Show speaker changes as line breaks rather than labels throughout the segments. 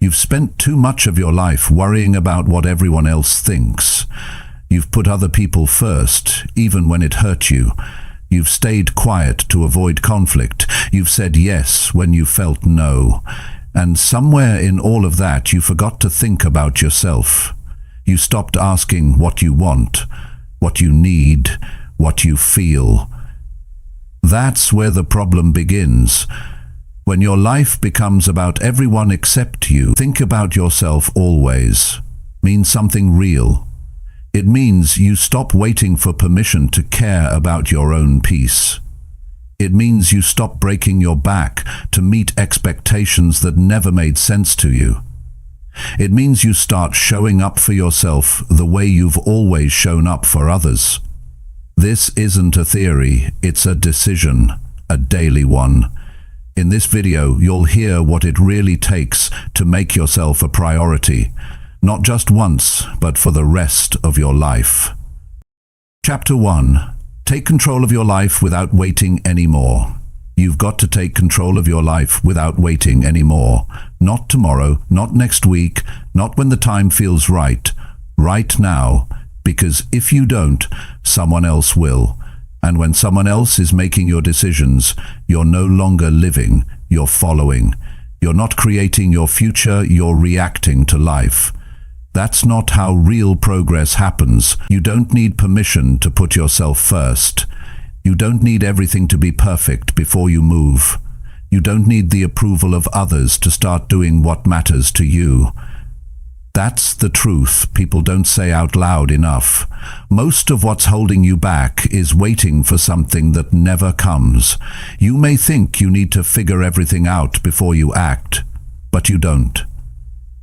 You've spent too much of your life worrying about what everyone else thinks. You've put other people first, even when it hurt you. You've stayed quiet to avoid conflict. You've said yes when you felt no. And somewhere in all of that, you forgot to think about yourself. You stopped asking what you want, what you need, what you feel. That's where the problem begins. When your life becomes about everyone except you, think about yourself always. Means something real. It means you stop waiting for permission to care about your own peace. It means you stop breaking your back to meet expectations that never made sense to you. It means you start showing up for yourself the way you've always shown up for others. This isn't a theory, it's a decision, a daily one. In this video, you'll hear what it really takes to make yourself a priority. Not just once, but for the rest of your life. Chapter 1. Take control of your life without waiting anymore. You've got to take control of your life without waiting anymore. Not tomorrow, not next week, not when the time feels right. Right now, because if you don't, someone else will. And when someone else is making your decisions, you're no longer living, you're following. You're not creating your future, you're reacting to life. That's not how real progress happens. You don't need permission to put yourself first. You don't need everything to be perfect before you move. You don't need the approval of others to start doing what matters to you. That's the truth people don't say out loud enough. Most of what's holding you back is waiting for something that never comes. You may think you need to figure everything out before you act, but you don't.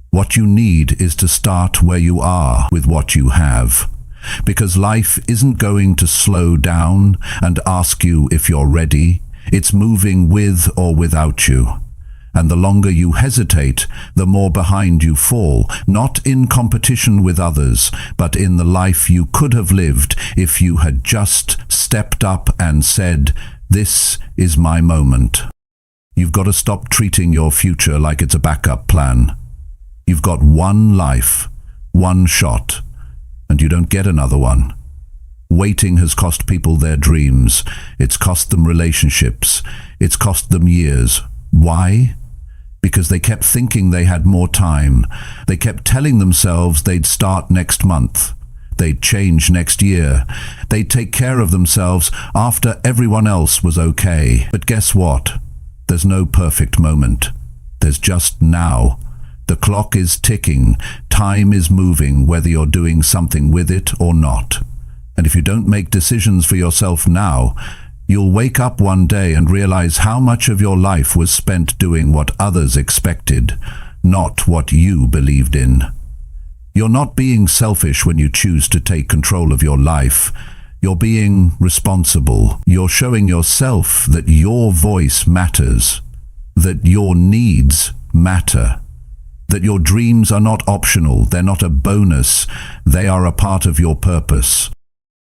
What you need is to start where you are with what you have. Because life isn't going to slow down and ask you if you're ready. It's moving with or without you. And the longer you hesitate, the more behind you fall, not in competition with others, but in the life you could have lived if you had just stepped up and said, "This is my moment." You've got to stop treating your future like it's a backup plan. You've got one life, one shot, and you don't get another one. Waiting has cost people their dreams. It's cost them relationships. It's cost them years. Why? Because they kept thinking they had more time. They kept telling themselves they'd start next month. They'd change next year. They'd take care of themselves after everyone else was okay. But guess what? There's no perfect moment. There's just now. The clock is ticking. Time is moving, whether you're doing something with it or not. And if you don't make decisions for yourself now, you'll wake up one day and realize how much of your life was spent doing what others expected, not what you believed in. You're not being selfish when you choose to take control of your life. You're being responsible. You're showing yourself that your voice matters, that your needs matter, that your dreams are not optional, they're not a bonus, they are a part of your purpose.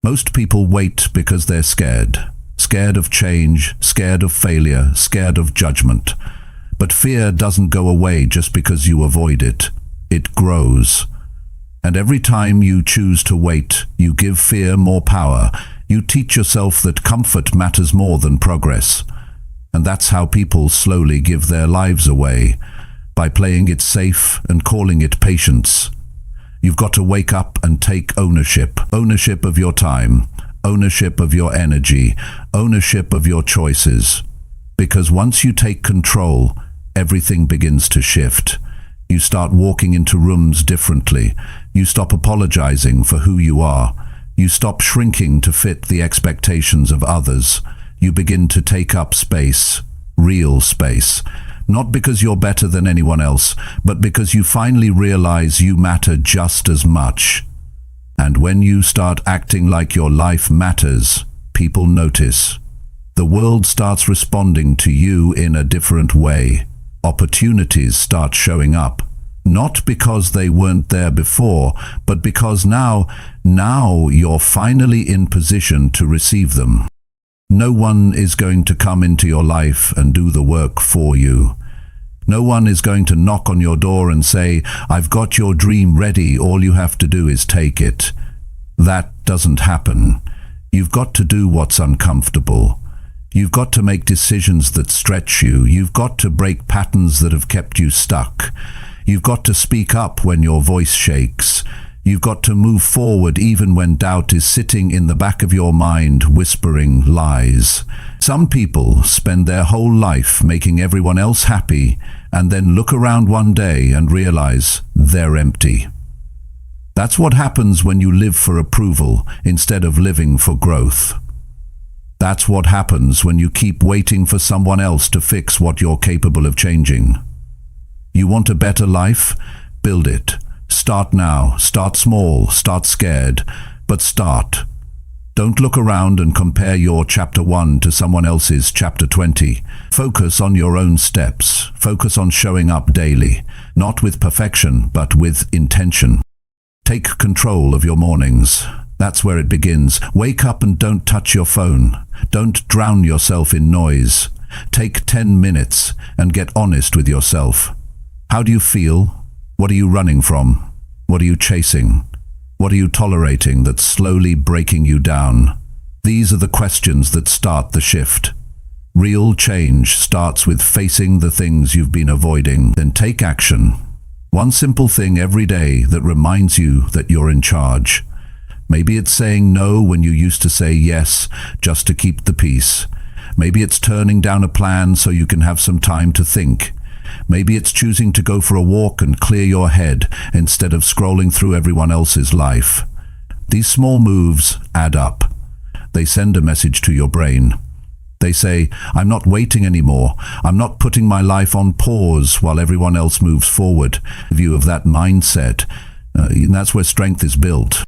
Most people wait because they're scared. Scared of change, scared of failure, scared of judgment. But fear doesn't go away just because you avoid it. It grows. And every time you choose to wait, you give fear more power. You teach yourself that comfort matters more than progress. And that's how people slowly give their lives away, by playing it safe and calling it patience. You've got to wake up and take ownership. Ownership of your time. Ownership of your energy, ownership of your choices. Because once you take control, everything begins to shift. You start walking into rooms differently. You stop apologizing for who you are. You stop shrinking to fit the expectations of others. You begin to take up space, real space. Not because you're better than anyone else, but because you finally realize you matter just as much. And when you start acting like your life matters, people notice. The world starts responding to you in a different way. Opportunities start showing up. Not because they weren't there before, but because now you're finally in position to receive them. No one is going to come into your life and do the work for you. No one is going to knock on your door and say, "I've got your dream ready, all you have to do is take it." That doesn't happen. You've got to do what's uncomfortable. You've got to make decisions that stretch you. You've got to break patterns that have kept you stuck. You've got to speak up when your voice shakes. You've got to move forward even when doubt is sitting in the back of your mind whispering lies. Some people spend their whole life making everyone else happy and then look around one day and realize they're empty. That's what happens when you live for approval instead of living for growth. That's what happens when you keep waiting for someone else to fix what you're capable of changing. You want a better life? Build it. Start now. Start small. Start scared. But start. Don't look around and compare your chapter 1 to someone else's chapter 20. Focus on your own steps. Focus on showing up daily, not with perfection, but with intention. Take control of your mornings. That's where it begins. Wake up and don't touch your phone. Don't drown yourself in noise. Take 10 minutes and get honest with yourself. How do you feel? What are you running from? What are you chasing? What are you tolerating that's slowly breaking you down? These are the questions that start the shift. Real change starts with facing the things you've been avoiding. Then take action. One simple thing every day that reminds you that you're in charge. Maybe it's saying no when you used to say yes just to keep the peace. Maybe it's turning down a plan so you can have some time to think. Maybe it's choosing to go for a walk and clear your head instead of scrolling through everyone else's life. These small moves add up. They send a message to your brain. They say, "I'm not waiting anymore. I'm not putting my life on pause while everyone else moves forward." View of that mindset, that's where strength is built.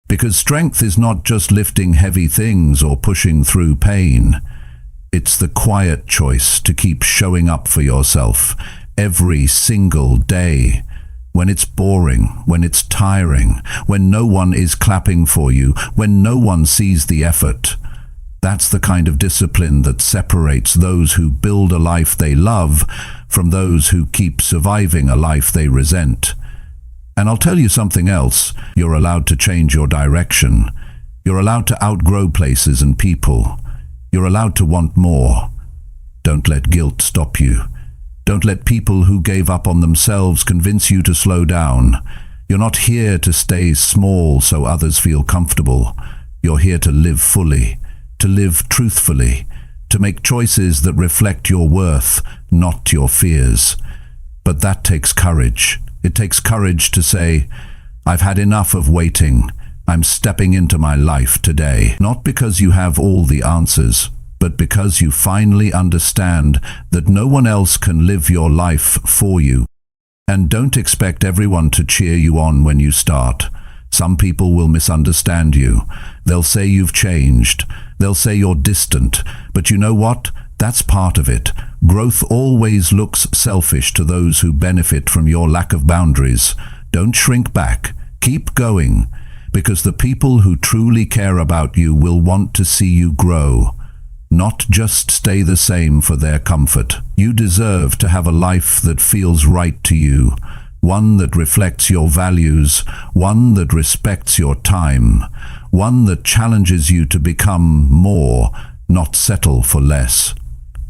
Because strength is not just lifting heavy things or pushing through pain. It's the quiet choice to keep showing up for yourself every single day. When it's boring, when it's tiring, when no one is clapping for you, when no one sees the effort. That's the kind of discipline that separates those who build a life they love from those who keep surviving a life they resent. And I'll tell you something else. You're allowed to change your direction. You're allowed to outgrow places and people. You're allowed to want more. Don't let guilt stop you. Don't let people who gave up on themselves convince you to slow down. You're not here to stay small so others feel comfortable. You're here to live fully, to live truthfully, to make choices that reflect your worth, not your fears. But that takes courage. It takes courage to say, "I've had enough of waiting. I'm stepping into my life today." Not because you have all the answers, but because you finally understand that no one else can live your life for you. And don't expect everyone to cheer you on when you start. Some people will misunderstand you. They'll say you've changed. They'll say you're distant. But you know what? That's part of it. Growth always looks selfish to those who benefit from your lack of boundaries. Don't shrink back. Keep going. Because the people who truly care about you will want to see you grow, not just stay the same for their comfort. You deserve to have a life that feels right to you, one that reflects your values, one that respects your time, one that challenges you to become more, not settle for less.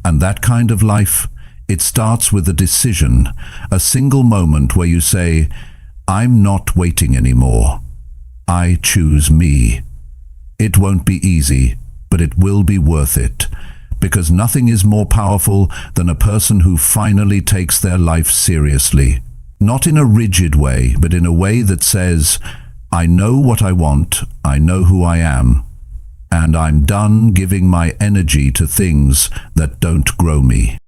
And that kind of life, it starts with a decision, a single moment where you say, "I'm not waiting anymore. I choose me." It won't be easy, but it will be worth it, because nothing is more powerful than a person who finally takes their life seriously. Not in a rigid way, but in a way that says, "I know what I want, I know who I am, and I'm done giving my energy to things that don't grow me."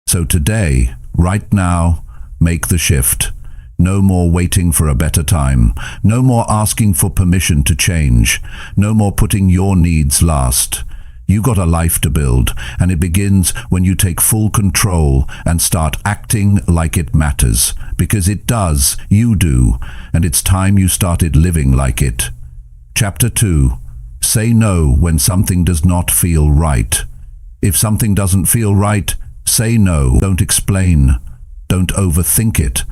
So today, right now, make the shift. No more waiting for a better time. No more asking for permission to change. No more putting your needs last. You got a life to build, and it begins when you take full control and start acting like it matters. Because it does, you do, and it's time you started living like it. Chapter 2. Say no when something does not feel right. If something doesn't feel right, say no. Don't explain. Don't overthink it.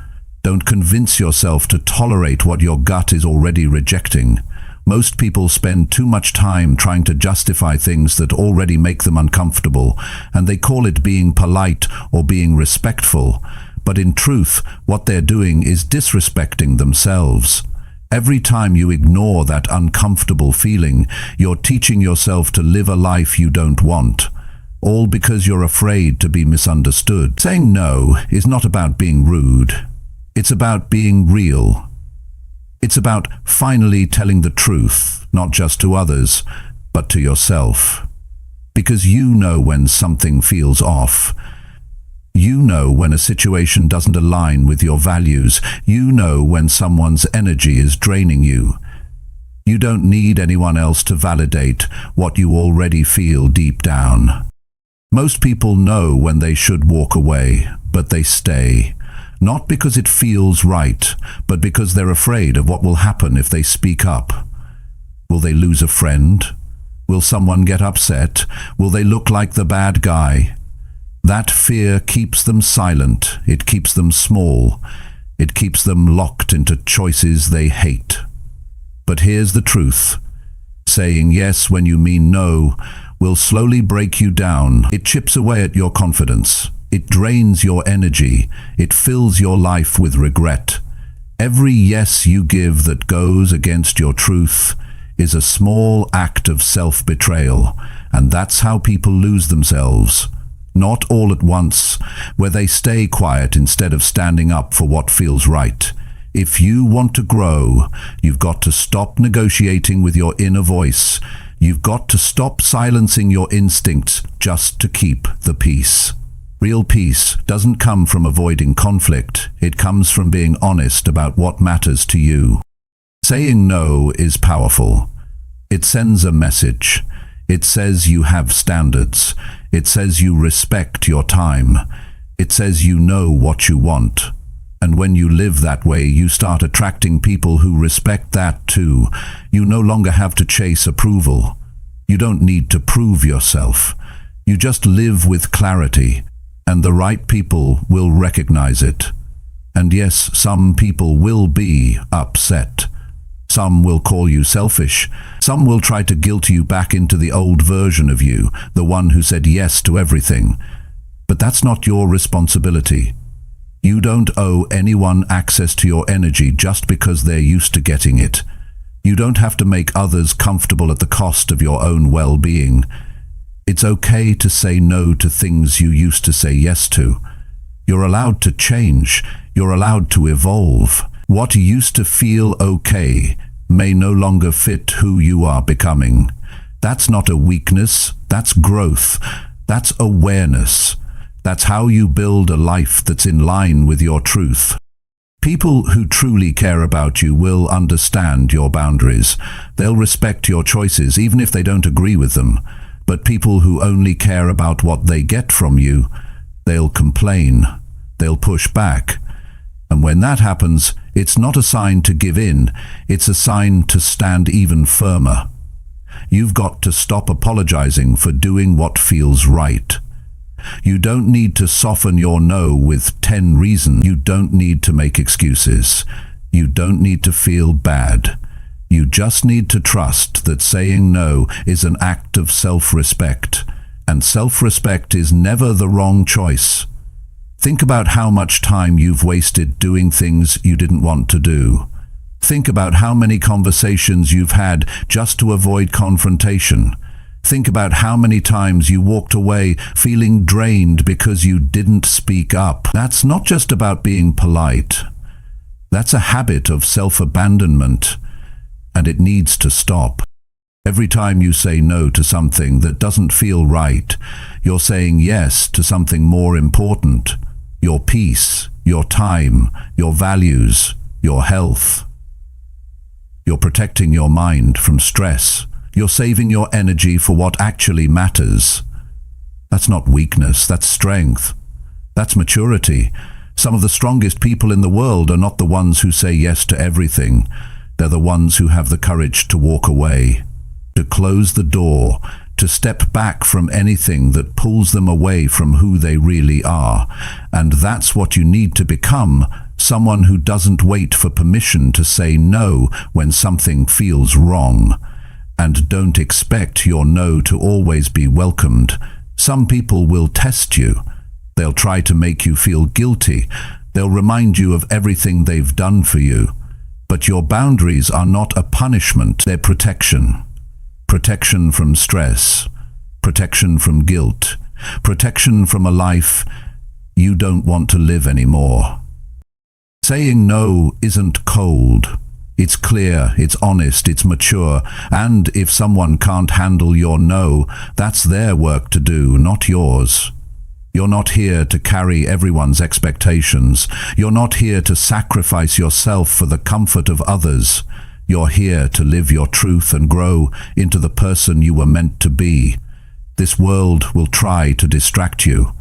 Don't convince yourself to tolerate what your gut is already rejecting. Most people spend too much time trying to justify things that already make them uncomfortable, and they call it being polite or being respectful. But in truth, what they're doing is disrespecting themselves. Every time you ignore that uncomfortable feeling, you're teaching yourself to live a life you don't want. All because you're afraid to be misunderstood. Saying no is not about being rude. It's about being real. It's about finally telling the truth, not just to others, but to yourself. Because you know when something feels off. You know when a situation doesn't align with your values. You know when someone's energy is draining you. You don't need anyone else to validate what you already feel deep down. Most people know when they should walk away, but they stay. Not because it feels right, but because they're afraid of what will happen if they speak up. Will they lose a friend? Will someone get upset? Will they look like the bad guy? That fear keeps them silent. It keeps them small. It keeps them locked into choices they hate. But here's the truth. Saying yes when you mean no will slowly break you down. It chips away at your confidence. It drains your energy. It fills your life with regret. Every yes you give that goes against your truth is a small act of self-betrayal, and that's how people lose themselves. Not all at once, where they stay quiet instead of standing up for what feels right. If you want to grow, you've got to stop negotiating with your inner voice. You've got to stop silencing your instincts just to keep the peace. Real peace doesn't come from avoiding conflict. It comes from being honest about what matters to you. Saying no is powerful. It sends a message. It says you have standards. It says you respect your time. It says you know what you want. And when you live that way, you start attracting people who respect that too. You no longer have to chase approval. You don't need to prove yourself. You just live with clarity. And the right people will recognize it. And yes, some people will be upset. Some will call you selfish. Some will try to guilt you back into the old version of you, the one who said yes to everything. But that's not your responsibility. You don't owe anyone access to your energy just because they're used to getting it. You don't have to make others comfortable at the cost of your own well-being. It's okay to say no to things you used to say yes to. You're allowed to change. You're allowed to evolve. What used to feel okay may no longer fit who you are becoming. That's not a weakness. That's growth. That's awareness. That's how you build a life that's in line with your truth. People who truly care about you will understand your boundaries. They'll respect your choices, even if they don't agree with them. But people who only care about what they get from you, they'll complain, they'll push back. And when that happens, it's not a sign to give in, it's a sign to stand even firmer. You've got to stop apologizing for doing what feels right. You don't need to soften your no with 10 reasons. You don't need to make excuses. You don't need to feel bad. You just need to trust that saying no is an act of self-respect, and self-respect is never the wrong choice. Think about how much time you've wasted doing things you didn't want to do. Think about how many conversations you've had just to avoid confrontation. Think about how many times you walked away feeling drained because you didn't speak up. That's not just about being polite. That's a habit of self-abandonment. And it needs to stop. Every time you say no to something that doesn't feel right, you're saying yes to something more important. Your peace, your time, your values, your health. You're protecting your mind from stress. You're saving your energy for what actually matters. That's not weakness, that's strength. That's maturity. Some of the strongest people in the world are not the ones who say yes to everything. They're the ones who have the courage to walk away, to close the door, to step back from anything that pulls them away from who they really are. And that's what you need to become, someone who doesn't wait for permission to say no when something feels wrong. And don't expect your no to always be welcomed. Some people will test you. They'll try to make you feel guilty. They'll remind you of everything they've done for you. But your boundaries are not a punishment, they're protection. Protection from stress, protection from guilt, protection from a life you don't want to live anymore. Saying no isn't cold. It's clear, it's honest, it's mature, and if someone can't handle your no, that's their work to do, not yours. You're not here to carry everyone's expectations. You're not here to sacrifice yourself for the comfort of others. You're here to live your truth and grow into the person you were meant to be. This world will try to distract you.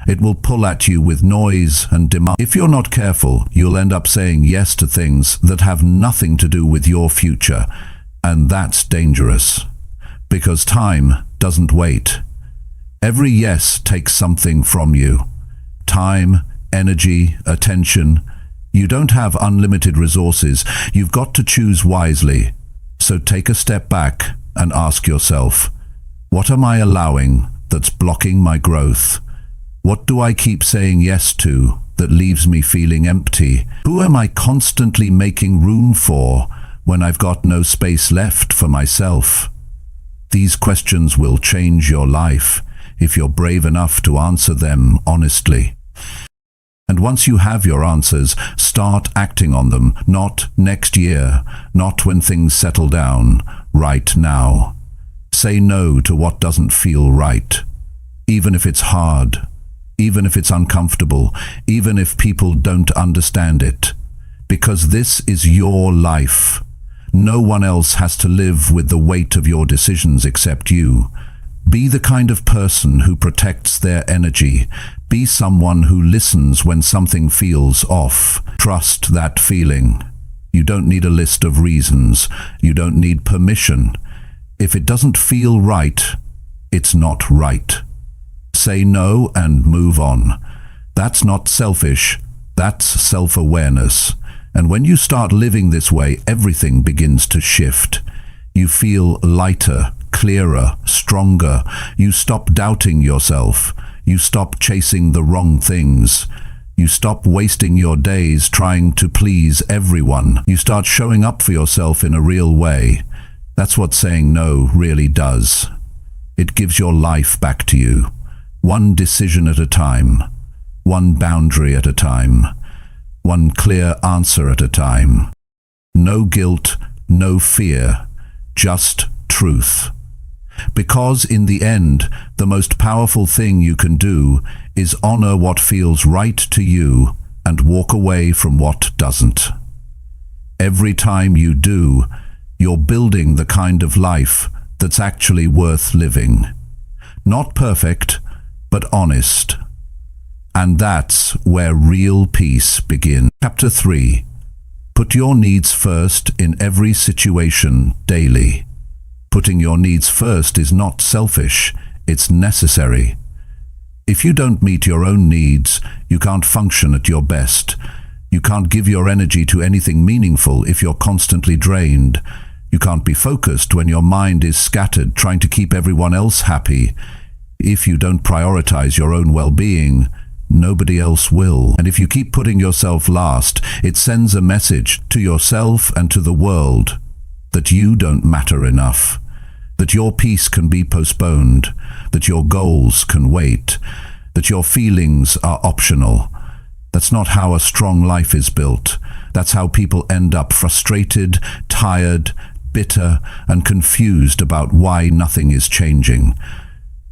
It will pull at you with noise and demand. If you're not careful, you'll end up saying yes to things that have nothing to do with your future. And that's dangerous. Because time doesn't wait. Every yes takes something from you. Time, energy, attention. You don't have unlimited resources. You've got to choose wisely. So take a step back and ask yourself, what am I allowing that's blocking my growth? What do I keep saying yes to that leaves me feeling empty? Who am I constantly making room for when I've got no space left for myself? These questions will change your life if you're brave enough to answer them honestly. And once you have your answers, start acting on them, not next year, not when things settle down, right now. Say no to what doesn't feel right, even if it's hard, even if it's uncomfortable, even if people don't understand it. Because this is your life. No one else has to live with the weight of your decisions except you. Be the kind of person who protects their energy. Be someone who listens when something feels off. Trust that feeling. You don't need a list of reasons. You don't need permission. If it doesn't feel right, it's not right. Say no and move on. That's not selfish. That's self-awareness. And when you start living this way, everything begins to shift. You feel lighter, clearer, stronger. You stop doubting yourself. You stop chasing the wrong things. You stop wasting your days trying to please everyone. You start showing up for yourself in a real way. That's what saying no really does. It gives your life back to you. One decision at a time. One boundary at a time. One clear answer at a time. No guilt, no fear, just truth. Because in the end, the most powerful thing you can do is honor what feels right to you and walk away from what doesn't. Every time you do, you're building the kind of life that's actually worth living. Not perfect, but honest. And that's where real peace begins. Chapter 3. Put your needs first in every situation daily. Putting your needs first is not selfish, it's necessary. If you don't meet your own needs, you can't function at your best. You can't give your energy to anything meaningful if you're constantly drained. You can't be focused when your mind is scattered trying to keep everyone else happy. If you don't prioritize your own well-being, nobody else will. And if you keep putting yourself last, it sends a message to yourself and to the world that you don't matter enough, that your peace can be postponed, that your goals can wait, that your feelings are optional. That's not how a strong life is built. That's how people end up frustrated, tired, bitter, and confused about why nothing is changing.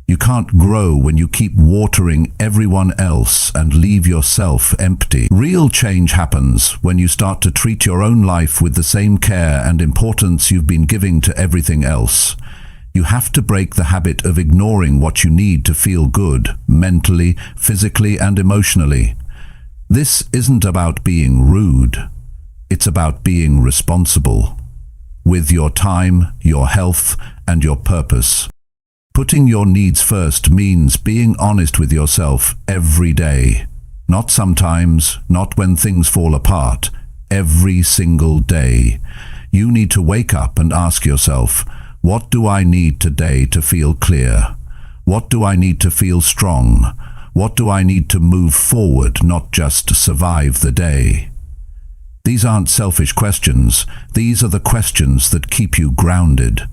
You can't grow when you keep watering everyone else and leave yourself empty. Real change happens when you start to treat your own life with the same care and importance you've been giving to everything else. You have to break the habit of ignoring what you need to feel good, mentally, physically, and emotionally. This isn't about being rude. It's about being responsible with your time, your health, and your purpose. Putting your needs first means being honest with yourself every day. Not sometimes, not when things fall apart. Every single day. You need to wake up and ask yourself, what do I need today to feel clear? What do I need to feel strong? What do I need to move forward, not just survive the day? These aren't selfish questions. These are the questions that keep you grounded.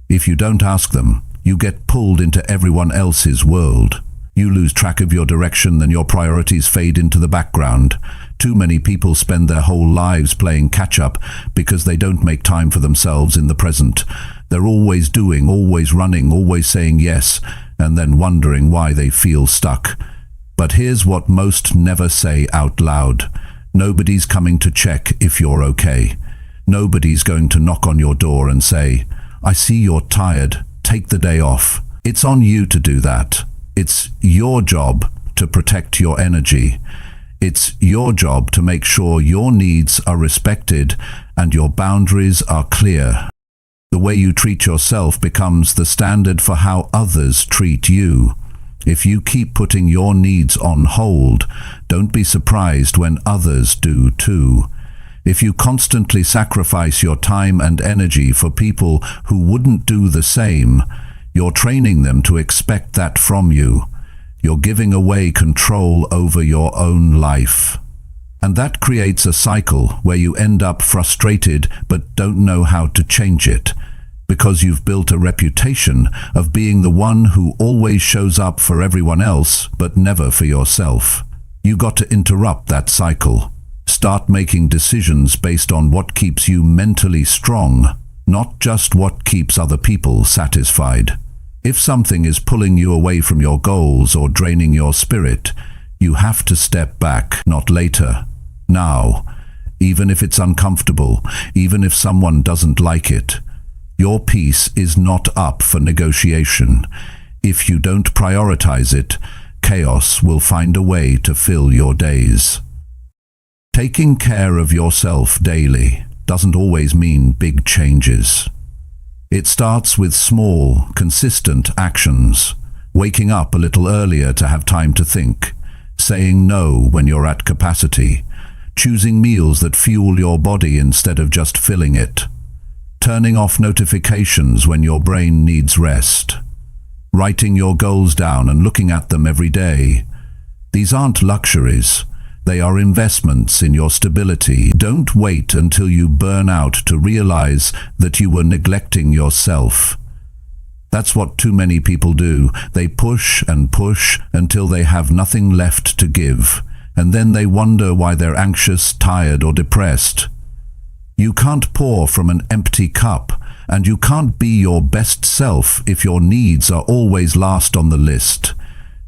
If you don't ask them, you get pulled into everyone else's world. You lose track of your direction, and your priorities fade into the background. Too many people spend their whole lives playing catch-up because they don't make time for themselves in the present. They're always doing, always running, always saying yes, and then wondering why they feel stuck. But here's what most never say out loud. Nobody's coming to check if you're okay. Nobody's going to knock on your door and say, I see you're tired, take the day off. It's on you to do that. It's your job to protect your energy. It's your job to make sure your needs are respected and your boundaries are clear. The way you treat yourself becomes the standard for how others treat you. If you keep putting your needs on hold, don't be surprised when others do too. If you constantly sacrifice your time and energy for people who wouldn't do the same, you're training them to expect that from you. You're giving away control over your own life. And that creates a cycle where you end up frustrated but don't know how to change it, because you've built a reputation of being the one who always shows up for everyone else but never for yourself. You got to interrupt that cycle. Start making decisions based on what keeps you mentally strong, not just what keeps other people satisfied. If something is pulling you away from your goals or draining your spirit, you have to step back, not later. Now, even if it's uncomfortable, even if someone doesn't like it. Your peace is not up for negotiation. If you don't prioritize it, chaos will find a way to fill your days. Taking care of yourself daily doesn't always mean big changes. It starts with small, consistent actions. Waking up a little earlier to have time to think. Saying no when you're at capacity. Choosing meals that fuel your body instead of just filling it. Turning off notifications when your brain needs rest. Writing your goals down and looking at them every day. These aren't luxuries. They are investments in your stability. Don't wait until you burn out to realize that you were neglecting yourself. That's what too many people do. They push and push until they have nothing left to give, and then they wonder why they're anxious, tired, or depressed. You can't pour from an empty cup, and you can't be your best self if your needs are always last on the list.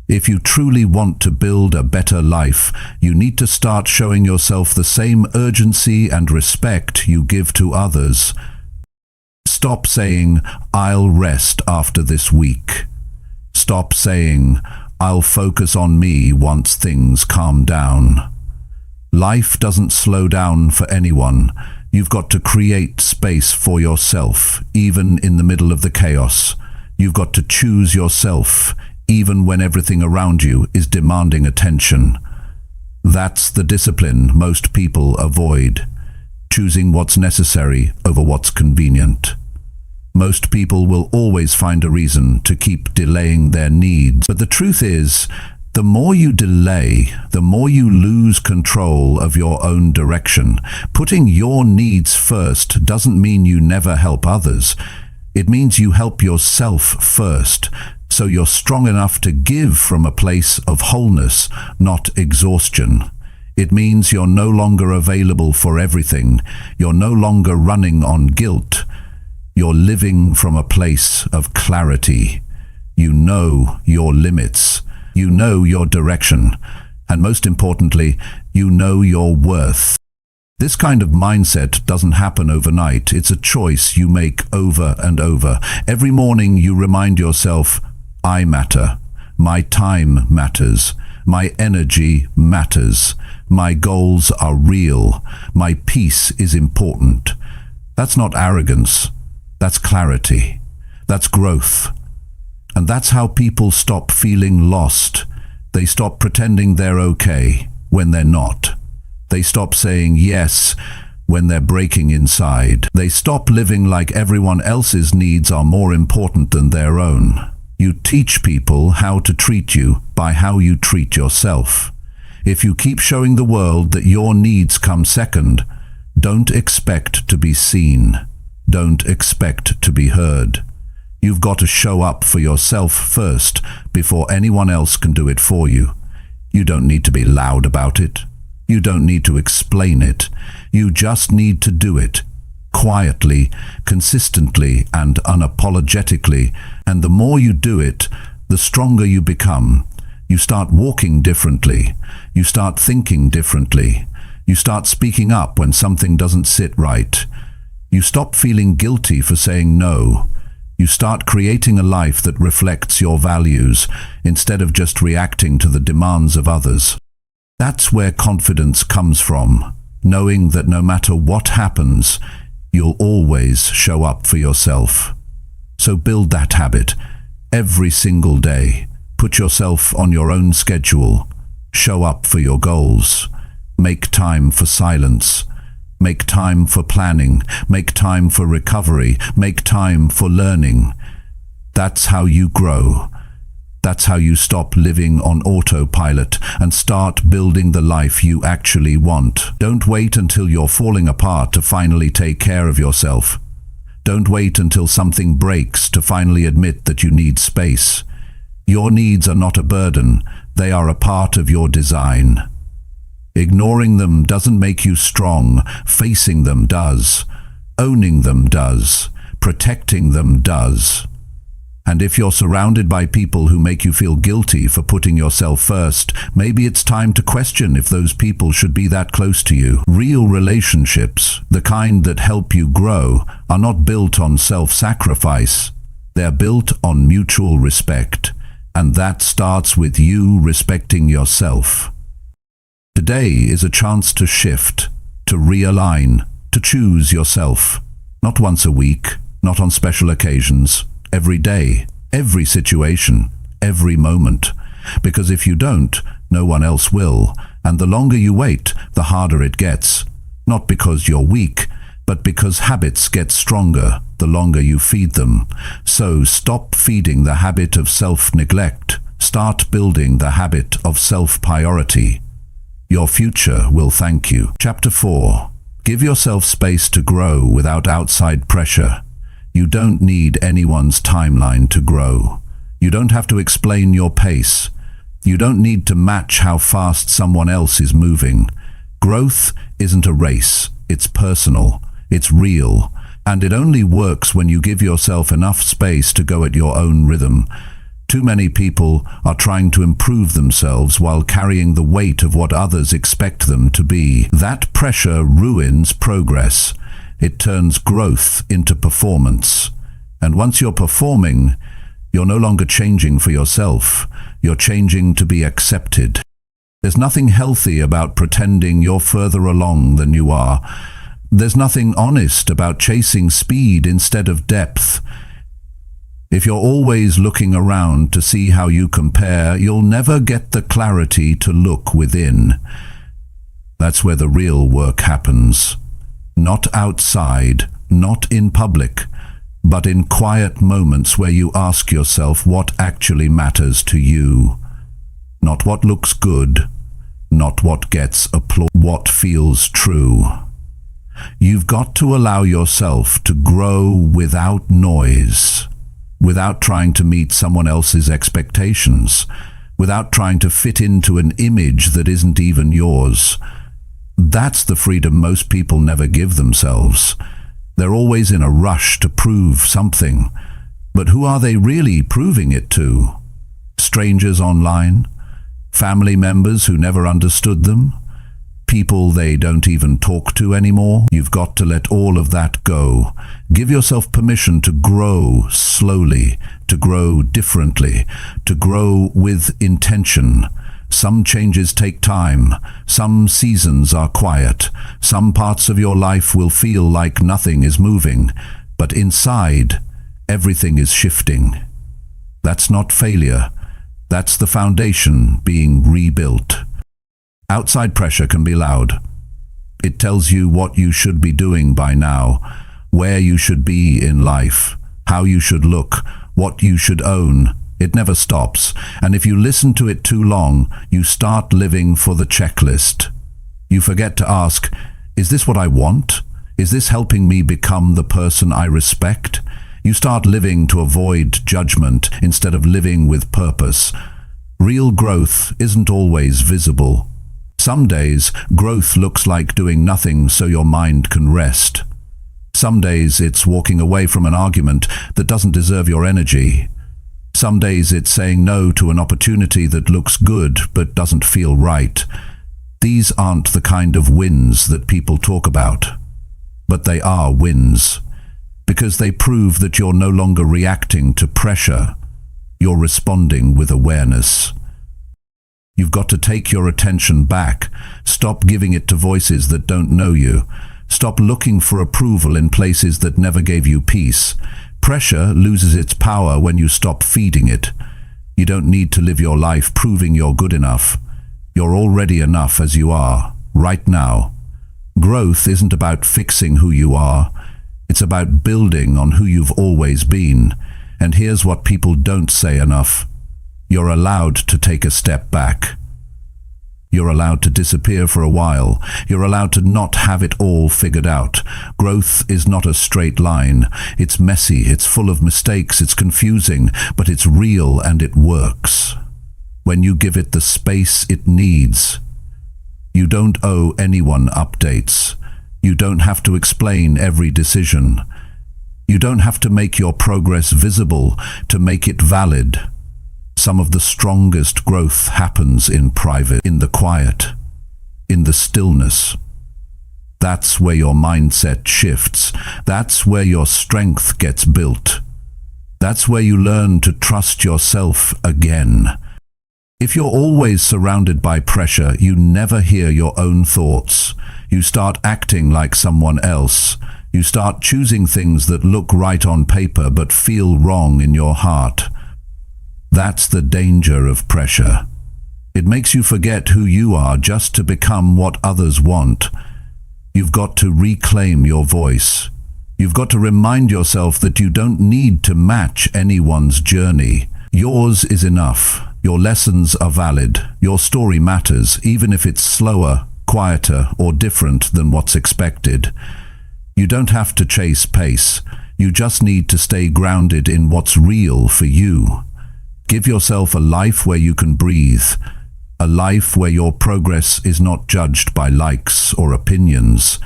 If you truly want to build a better life, you need to start showing yourself the same urgency and respect you give to others. Stop saying, I'll rest after this week. Stop saying, I'll focus on me once things calm down. Life doesn't slow down for anyone. You've got to create space for yourself, even in the middle of the chaos. You've got to choose yourself, even when everything around you is demanding attention. That's the discipline most people avoid, choosing what's necessary over what's convenient. Most people will always find a reason to keep delaying their needs, but the truth is, the more you delay, the more you lose control of your own direction. Putting your needs first doesn't mean you never help others. It means you help yourself first, so you're strong enough to give from a place of wholeness, not exhaustion. It means you're no longer available for everything. You're no longer running on guilt. You're living from a place of clarity. You know your limits. You know your direction. And most importantly, you know your worth. This kind of mindset doesn't happen overnight. It's a choice you make over and over. Every morning you remind yourself, I matter. My time matters. My energy matters. My goals are real. My peace is important. That's not arrogance. That's clarity. That's growth. And that's how people stop feeling lost. They stop pretending they're okay when they're not. They stop saying yes when they're breaking inside. They stop living like everyone else's needs are more important than their own. You teach people how to treat you by how you treat yourself. If you keep showing the world that your needs come second, don't expect to be seen. Don't expect to be heard. You've got to show up for yourself first before anyone else can do it for you. You don't need to be loud about it. You don't need to explain it. You just need to do it quietly, consistently, and unapologetically. And the more you do it, the stronger you become. You start walking differently. You start thinking differently. You start speaking up when something doesn't sit right. You stop feeling guilty for saying no. You start creating a life that reflects your values instead of just reacting to the demands of others. That's where confidence comes from, knowing that no matter what happens, you'll always show up for yourself. So build that habit every single day. Put yourself on your own schedule. Show up for your goals. Make time for silence. Make time for planning. Make time for recovery. Make time for learning. That's how you grow. That's how you stop living on autopilot and start building the life you actually want. Don't wait until you're falling apart to finally take care of yourself. Don't wait until something breaks to finally admit that you need space. Your needs are not a burden. They are a part of your design. Ignoring them doesn't make you strong. Facing them does. Owning them does. Protecting them does. And if you're surrounded by people who make you feel guilty for putting yourself first, maybe it's time to question if those people should be that close to you. Real relationships, the kind that help you grow, are not built on self-sacrifice. They're built on mutual respect. And that starts with you respecting yourself. Today is a chance to shift, to realign, to choose yourself. Not once a week, not on special occasions. Every day, every situation, every moment. Because if you don't, no one else will. And the longer you wait, the harder it gets. Not because you're weak, but because habits get stronger the longer you feed them. So stop feeding the habit of self-neglect. Start building the habit of self-priority. Your future will thank you. Chapter 4. Give yourself space to grow without outside pressure. You don't need anyone's timeline to grow. You don't have to explain your pace. You don't need to match how fast someone else is moving. Growth isn't a race. It's personal. It's real. And it only works when you give yourself enough space to go at your own rhythm. Too many people are trying to improve themselves while carrying the weight of what others expect them to be. That pressure ruins progress. It turns growth into performance. And once you're performing, you're no longer changing for yourself. You're changing to be accepted. There's nothing healthy about pretending you're further along than you are. There's nothing honest about chasing speed instead of depth. If you're always looking around to see how you compare, you'll never get the clarity to look within. That's where the real work happens. Not outside, not in public, but in quiet moments where you ask yourself what actually matters to you. Not what looks good, not what gets applause, what feels true. You've got to allow yourself to grow without noise, without trying to meet someone else's expectations, without trying to fit into an image that isn't even yours. That's the freedom most people never give themselves. They're always in a rush to prove something. But who are they really proving it to? Strangers online? Family members who never understood them? People they don't even talk to anymore? You've got to let all of that go. Give yourself permission to grow slowly, to grow differently, to grow with intention. Some changes take time. Some seasons are quiet. Some parts of your life will feel like nothing is moving. But inside, everything is shifting. That's not failure. That's the foundation being rebuilt. Outside pressure can be loud. It tells you what you should be doing by now, where you should be in life, how you should look, what you should own. It never stops, and if you listen to it too long, you start living for the checklist. You forget to ask, is this what I want? Is this helping me become the person I respect? You start living to avoid judgment instead of living with purpose. Real growth isn't always visible. Some days, growth looks like doing nothing so your mind can rest. Some days it's walking away from an argument that doesn't deserve your energy. Some days it's saying no to an opportunity that looks good but doesn't feel right. These aren't the kind of wins that people talk about. But they are wins, because they prove that you're no longer reacting to pressure. You're responding with awareness. You've got to take your attention back. Stop giving it to voices that don't know you. Stop looking for approval in places that never gave you peace. Pressure loses its power when you stop feeding it. You don't need to live your life proving you're good enough. You're already enough as you are, right now. Growth isn't about fixing who you are. It's about building on who you've always been. And here's what people don't say enough. You're allowed to take a step back. You're allowed to disappear for a while. You're allowed to not have it all figured out. Growth is not a straight line. It's messy, it's full of mistakes, it's confusing, but it's real and it works. When you give it the space it needs. You don't owe anyone updates. You don't have to explain every decision. You don't have to make your progress visible to make it valid. Some of the strongest growth happens in private, in the quiet, in the stillness. That's where your mindset shifts. That's where your strength gets built. That's where you learn to trust yourself again. If you're always surrounded by pressure, you never hear your own thoughts. You start acting like someone else. You start choosing things that look right on paper but feel wrong in your heart. That's the danger of pressure. It makes you forget who you are just to become what others want. You've got to reclaim your voice. You've got to remind yourself that you don't need to match anyone's journey. Yours is enough. Your lessons are valid. Your story matters, even if it's slower, quieter, or different than what's expected. You don't have to chase pace. You just need to stay grounded in what's real for you. Give yourself a life where you can breathe, a life where your progress is not judged by likes or opinions,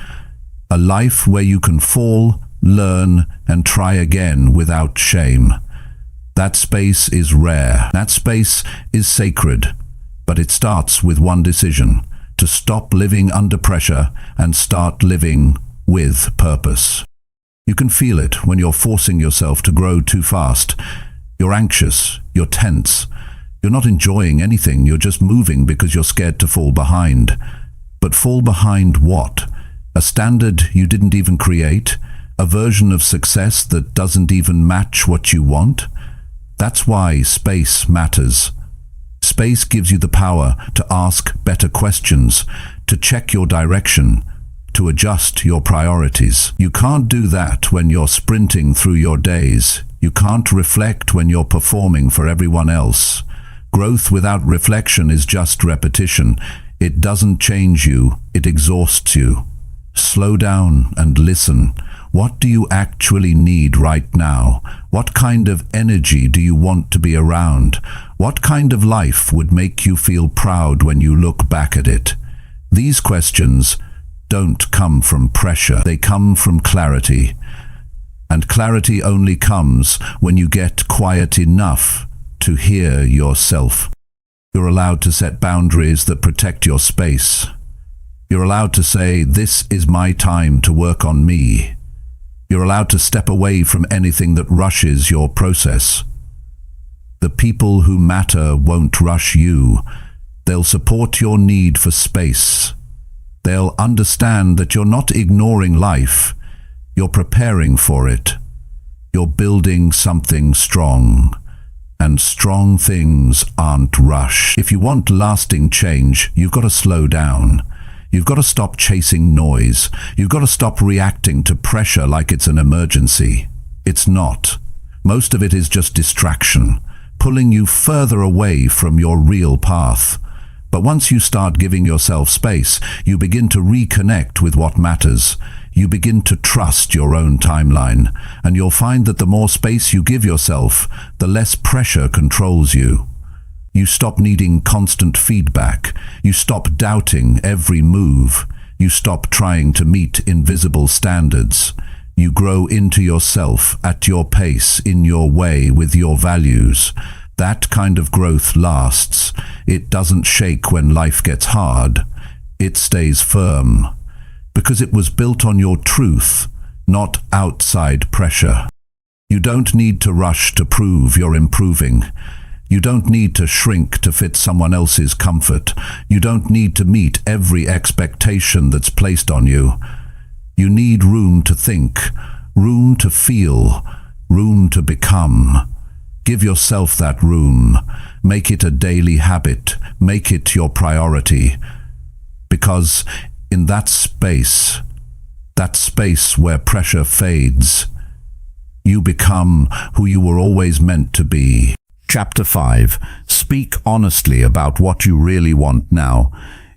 a life where you can fall, learn, and try again without shame. That space is rare. That space is sacred. But it starts with one decision: to stop living under pressure and start living with purpose. You can feel it when you're forcing yourself to grow too fast. You're anxious, you're tense, you're not enjoying anything, you're just moving because you're scared to fall behind. But fall behind what? A standard you didn't even create? A version of success that doesn't even match what you want? That's why space matters. Space gives you the power to ask better questions, to check your direction, to adjust your priorities. You can't do that when you're sprinting through your days. You can't reflect when you're performing for everyone else. Growth without reflection is just repetition. It doesn't change you, it exhausts you. Slow down and listen. What do you actually need right now? What kind of energy do you want to be around? What kind of life would make you feel proud when you look back at it? These questions don't come from pressure. They come from clarity. And clarity only comes when you get quiet enough to hear yourself. You're allowed to set boundaries that protect your space. You're allowed to say, "This is my time to work on me." You're allowed to step away from anything that rushes your process. The people who matter won't rush you. They'll support your need for space. They'll understand that you're not ignoring life. You're preparing for it. You're building something strong. And strong things aren't rushed. If you want lasting change, you've got to slow down. You've got to stop chasing noise. You've got to stop reacting to pressure like it's an emergency. It's not. Most of it is just distraction, pulling you further away from your real path. But once you start giving yourself space, you begin to reconnect with what matters. You begin to trust your own timeline, and you'll find that the more space you give yourself, the less pressure controls you. You stop needing constant feedback. You stop doubting every move. You stop trying to meet invisible standards. You grow into yourself at your pace, in your way, with your values. That kind of growth lasts. It doesn't shake when life gets hard. It stays firm, because it was built on your truth, not outside pressure. You don't need to rush to prove you're improving. You don't need to shrink to fit someone else's comfort. You don't need to meet every expectation that's placed on you. You need room to think, room to feel, room to become. Give yourself that room. Make it a daily habit. Make it your priority. Because in that space where pressure fades, you become who you were always meant to be. Chapter 5. Speak honestly about what you really want now.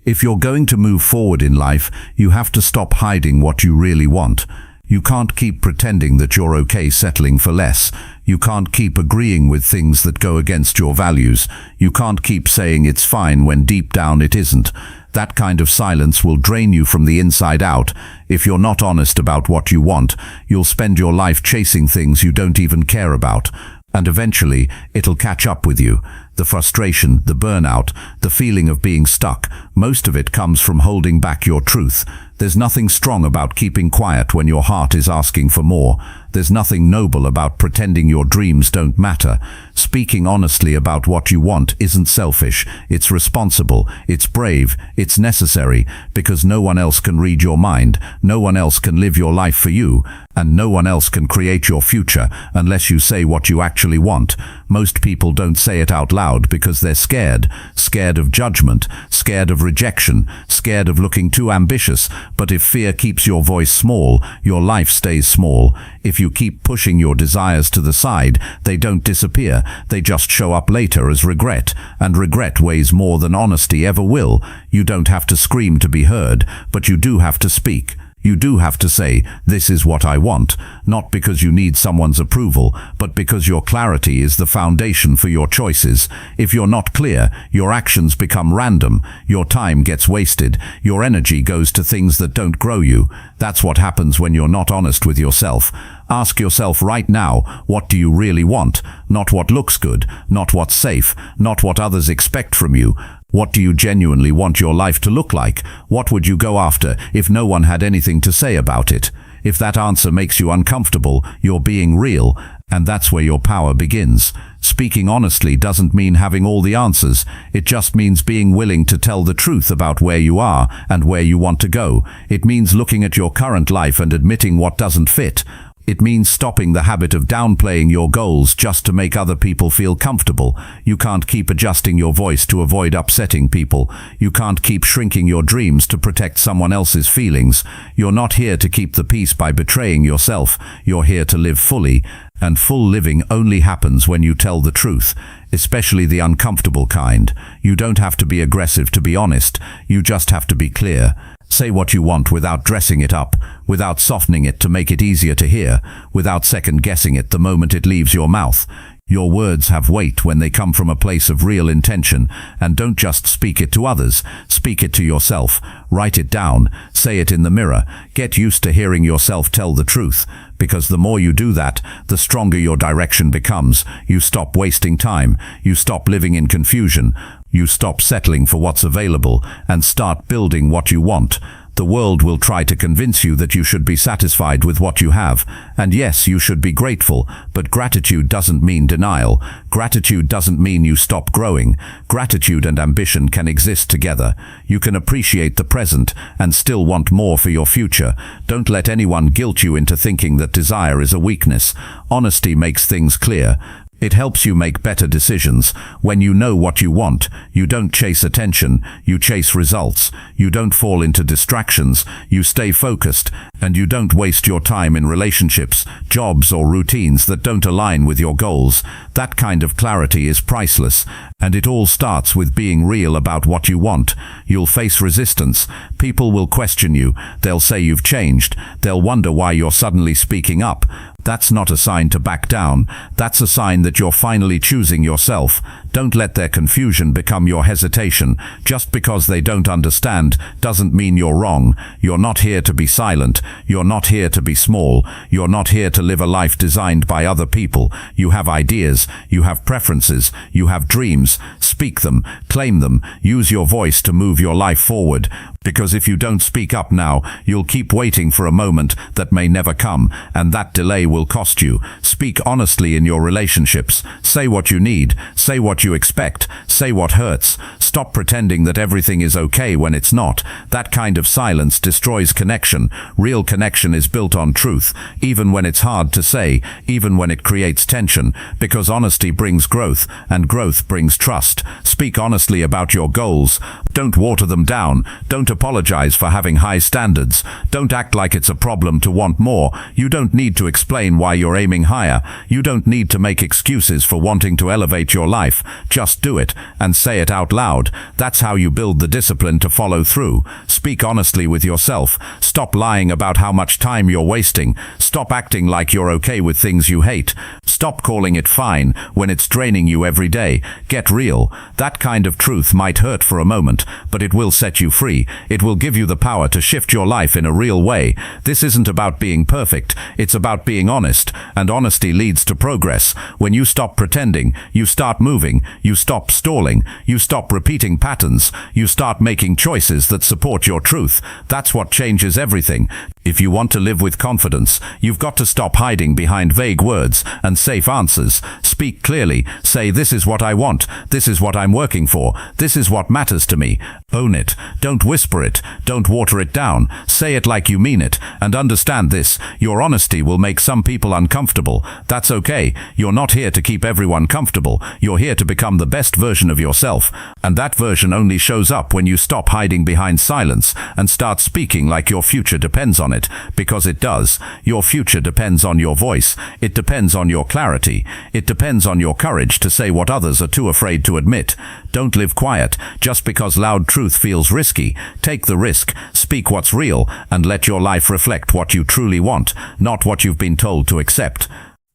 If you're going to move forward in life, you have to stop hiding what you really want. You can't keep pretending that you're okay settling for less. You can't keep agreeing with things that go against your values. You can't keep saying it's fine when deep down it isn't. That kind of silence will drain you from the inside out. If you're not honest about what you want, you'll spend your life chasing things you don't even care about. And eventually, it'll catch up with you. The frustration, the burnout, the feeling of being stuck, most of it comes from holding back your truth. There's nothing strong about keeping quiet when your heart is asking for more. There's nothing noble about pretending your dreams don't matter. Speaking honestly about what you want isn't selfish. It's responsible. It's brave. It's necessary, because no one else can read your mind. No one else can live your life for you. And no one else can create your future unless you say what you actually want. Most people don't say it out loud because they're scared. Scared of judgment, scared of rejection, scared of looking too ambitious. But if fear keeps your voice small, your life stays small. If you keep pushing your desires to the side, they don't disappear. They just show up later as regret. And regret weighs more than honesty ever will. You don't have to scream to be heard, but you do have to speak. You do have to say, this is what I want, not because you need someone's approval, but because your clarity is the foundation for your choices. If you're not clear, your actions become random, your time gets wasted, your energy goes to things that don't grow you. That's what happens when you're not honest with yourself. Ask yourself right now, what do you really want? Not what looks good, not what's safe, not what others expect from you. What do you genuinely want your life to look like? What would you go after if no one had anything to say about it? If that answer makes you uncomfortable, you're being real, and that's where your power begins. Speaking honestly doesn't mean having all the answers. It just means being willing to tell the truth about where you are and where you want to go. It means looking at your current life and admitting what doesn't fit. It means stopping the habit of downplaying your goals just to make other people feel comfortable. You can't keep adjusting your voice to avoid upsetting people. You can't keep shrinking your dreams to protect someone else's feelings. You're not here to keep the peace by betraying yourself. You're here to live fully. And full living only happens when you tell the truth, especially the uncomfortable kind. You don't have to be aggressive to be honest. You just have to be clear. Say what you want without dressing it up, without softening it to make it easier to hear, without second-guessing it the moment it leaves your mouth. Your words have weight when they come from a place of real intention, and don't just speak it to others, speak it to yourself. Write it down, say it in the mirror. Get used to hearing yourself tell the truth, because the more you do that, the stronger your direction becomes. You stop wasting time, you stop living in confusion, you stop settling for what's available, and start building what you want. The world will try to convince you that you should be satisfied with what you have. And yes, you should be grateful, but gratitude doesn't mean denial. Gratitude doesn't mean you stop growing. Gratitude and ambition can exist together. You can appreciate the present and still want more for your future. Don't let anyone guilt you into thinking that desire is a weakness. Honesty makes things clear. It helps you make better decisions. When you know what you want, you don't chase attention, you chase results. You don't fall into distractions, you stay focused, and you don't waste your time in relationships, jobs, or routines that don't align with your goals. That kind of clarity is priceless, and it all starts with being real about what you want. You'll face resistance. People will question you. They'll say you've changed. They'll wonder why you're suddenly speaking up. That's not a sign to back down. That's a sign that you're finally choosing yourself. Don't let their confusion become your hesitation. Just because they don't understand doesn't mean you're wrong. You're not here to be silent. You're not here to be small. You're not here to live a life designed by other people. You have ideas. You have preferences. You have dreams. Speak them. Claim them. Use your voice to move your life forward. Because if you don't speak up now, you'll keep waiting for a moment that may never come, and that delay will cost you. Speak honestly in your relationships. Say what you need. Say what you expect. Say what hurts. Stop pretending that everything is okay when it's not. That kind of silence destroys connection. Real connection is built on truth, even when it's hard to say, even when it creates tension, because honesty brings growth, and growth brings trust. Speak honestly about your goals. Don't water them down. Don't apologize for having high standards. Don't act like it's a problem to want more. You don't need to explain why you're aiming higher. You don't need to make excuses for wanting to elevate your life. Just do it, and say it out loud. That's how you build the discipline to follow through. Speak honestly with yourself. Stop lying about how much time you're wasting. Stop acting like you're okay with things you hate. Stop calling it fine when it's draining you every day. Get real. That kind of truth might hurt for a moment, but it will set you free. It will give you the power to shift your life in a real way. This isn't about being perfect. It's about being honest, and honesty leads to progress. When you stop pretending, you start moving. You stop stalling. You stop repeating patterns. You start making choices that support your truth. That's what changes everything. If you want to live with confidence, you've got to stop hiding behind vague words and safe answers. Speak clearly. Say, this is what I want. This is what I'm working for. This is what matters to me. Own it. Don't whisper it. Don't water it down. Say it like you mean it. And understand this. Your honesty will make some people uncomfortable. That's okay. You're not here to keep everyone comfortable. You're here to become the best version of yourself. And that version only shows up when you stop hiding behind silence and start speaking like your future depends on it. Because it does. Your future depends on your voice. It depends on your clarity. It depends on your courage to say what others are too afraid to admit. Don't live quiet just because loud truth feels risky. Take the risk. Speak what's real and let your life reflect what you truly want, not what you've been told to accept.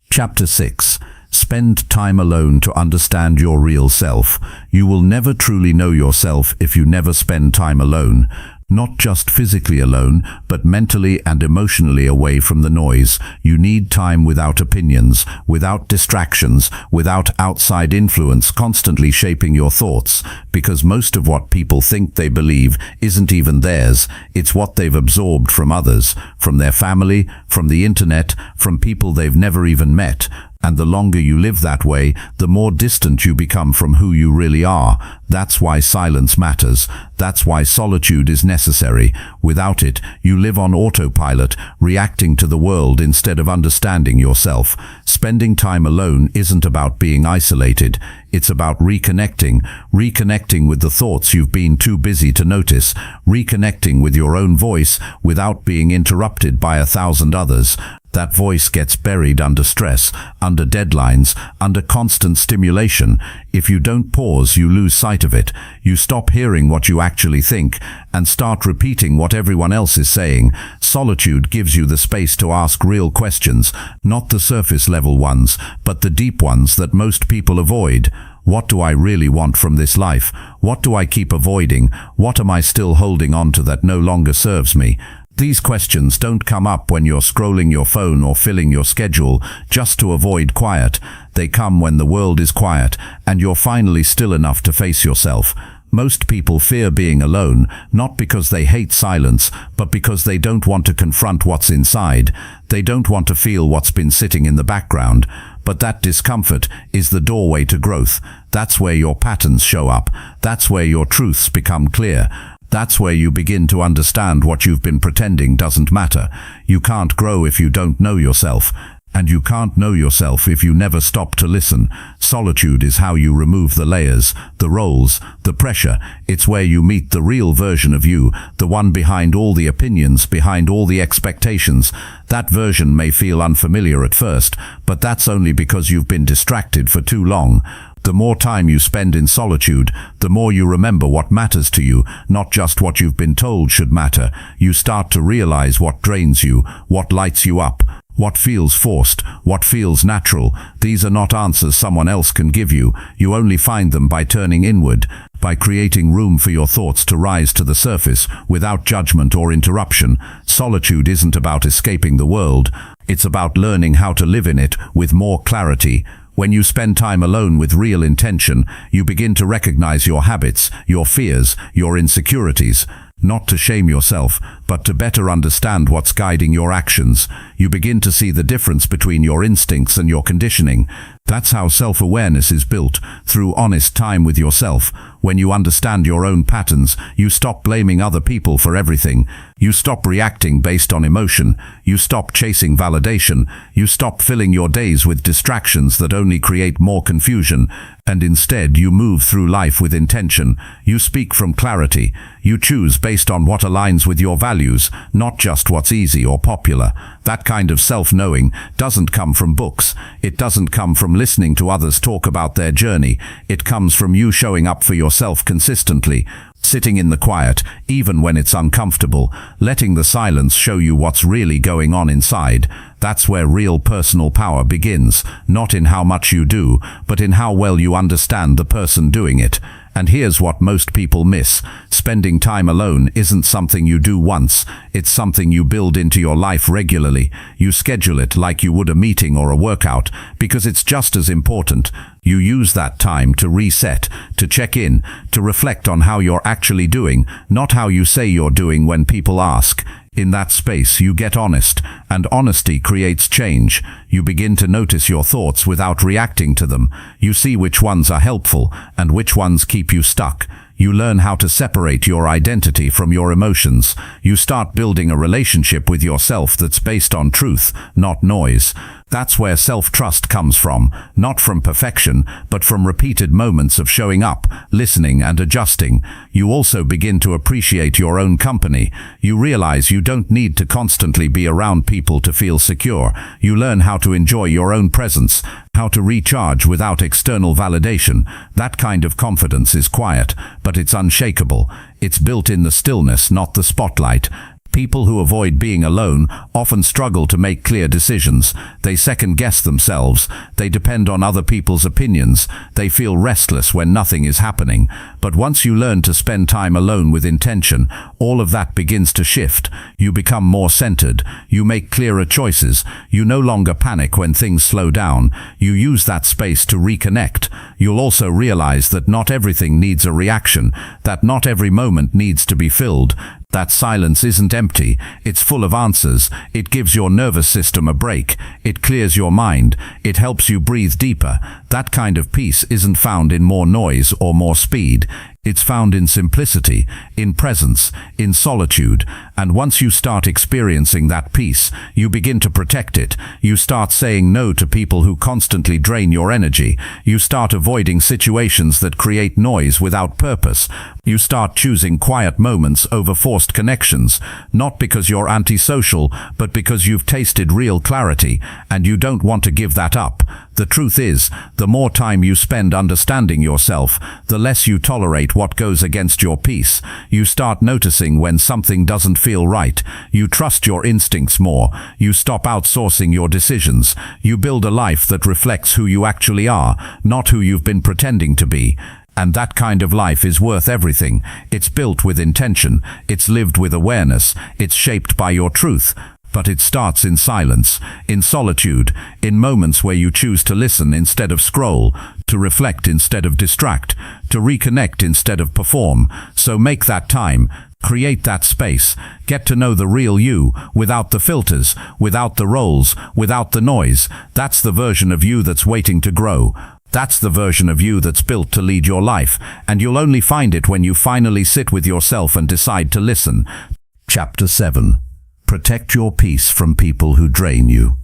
Chapter 6. Spend time alone to understand your real self. You will never truly know yourself if you never spend time alone. Not just physically alone, but mentally and emotionally away from the noise. You need time without opinions, without distractions, without outside influence constantly shaping your thoughts, because most of what people think they believe isn't even theirs. It's what they've absorbed from others, from their family, from the internet, from people they've never even met. And the longer you live that way, the more distant you become from who you really are. That's why silence matters. That's why solitude is necessary. Without it, you live on autopilot, reacting to the world instead of understanding yourself. Spending time alone isn't about being isolated. It's about reconnecting with the thoughts you've been too busy to notice, reconnecting with your own voice without being interrupted by 1,000 others. That voice gets buried under stress, under deadlines, under constant stimulation. If you don't pause, you lose sight of it. You stop hearing what you actually think and start repeating what everyone else is saying. Solitude gives you the space to ask real questions, not the surface level ones, but the deep ones that most people avoid. What do I really want from this life? What do I keep avoiding? What am I still holding on to that no longer serves me? These questions don't come up when you're scrolling your phone or filling your schedule just to avoid quiet. They come when the world is quiet and you're finally still enough to face yourself. Most people fear being alone, not because they hate silence, but because they don't want to confront what's inside. They don't want to feel what's been sitting in the background. But that discomfort is the doorway to growth. That's where your patterns show up. That's where your truths become clear. That's where you begin to understand what you've been pretending doesn't matter. You can't grow if you don't know yourself. And you can't know yourself if you never stop to listen. Solitude is how you remove the layers, the roles, the pressure. It's where you meet the real version of you, the one behind all the opinions, behind all the expectations. That version may feel unfamiliar at first, but that's only because you've been distracted for too long. The more time you spend in solitude, the more you remember what matters to you, not just what you've been told should matter. You start to realize what drains you, what lights you up, what feels forced, what feels natural. These are not answers someone else can give you. You only find them by turning inward, by creating room for your thoughts to rise to the surface without judgment or interruption. Solitude isn't about escaping the world. It's about learning how to live in it with more clarity. When you spend time alone with real intention, you begin to recognize your habits, your fears, your insecurities. Not to shame yourself, but to better understand what's guiding your actions. You begin to see the difference between your instincts and your conditioning. That's how self-awareness is built, through honest time with yourself. When you understand your own patterns, you stop blaming other people for everything. You stop reacting based on emotion. You stop chasing validation. You stop filling your days with distractions that only create more confusion. And instead, you move through life with intention. You speak from clarity. You choose based on what aligns with your values, not just what's easy or popular. That kind of self-knowing doesn't come from books. It doesn't come from listening to others talk about their journey. It comes from you showing up for yourself consistently, sitting in the quiet, even when it's uncomfortable, letting the silence show you what's really going on inside. That's where real personal power begins, not in how much you do, but in how well you understand the person doing it. And here's what most people miss. Spending time alone isn't something you do once. It's something you build into your life regularly. You schedule it like you would a meeting or a workout, because it's just as important. You use that time to reset, to check in, to reflect on how you're actually doing, not how you say you're doing when people ask. In that space, you get honest, and honesty creates change. You begin to notice your thoughts without reacting to them. You see which ones are helpful and which ones keep you stuck. You learn how to separate your identity from your emotions. You start building a relationship with yourself that's based on truth, not noise. That's where self-trust comes from, not from perfection, but from repeated moments of showing up, listening and adjusting. You also begin to appreciate your own company. You realize you don't need to constantly be around people to feel secure. You learn how to enjoy your own presence, how to recharge without external validation. That kind of confidence is quiet, but it's unshakable. It's built in the stillness, not the spotlight. People who avoid being alone often struggle to make clear decisions. They second-guess themselves. They depend on other people's opinions. They feel restless when nothing is happening. But once you learn to spend time alone with intention, all of that begins to shift. You become more centered. You make clearer choices. You no longer panic when things slow down. You use that space to reconnect. You'll also realize that not everything needs a reaction, that not every moment needs to be filled. That silence isn't empty, it's full of answers. It gives your nervous system a break. It clears your mind. It helps you breathe deeper. That kind of peace isn't found in more noise or more speed. It's found in simplicity, in presence, in solitude. And once you start experiencing that peace, you begin to protect it. You start saying no to people who constantly drain your energy. You start avoiding situations that create noise without purpose. You start choosing quiet moments over forced connections, not because you're antisocial, but because you've tasted real clarity, and you don't want to give that up. The truth is, the more time you spend understanding yourself, the less you tolerate what goes against your peace. You start noticing when something doesn't feel right. You trust your instincts more. You stop outsourcing your decisions. You build a life that reflects who you actually are, not who you've been pretending to be. And that kind of life is worth everything. It's built with intention. It's lived with awareness. It's shaped by your truth. But it starts in silence, in solitude, in moments where you choose to listen instead of scroll, to reflect instead of distract, to reconnect instead of perform. So make that time. Create that space. Get to know the real you, without the filters, without the roles, without the noise. That's the version of you that's waiting to grow. That's the version of you that's built to lead your life, and you'll only find it when you finally sit with yourself and decide to listen. Chapter 7. Protect your peace from people who drain you.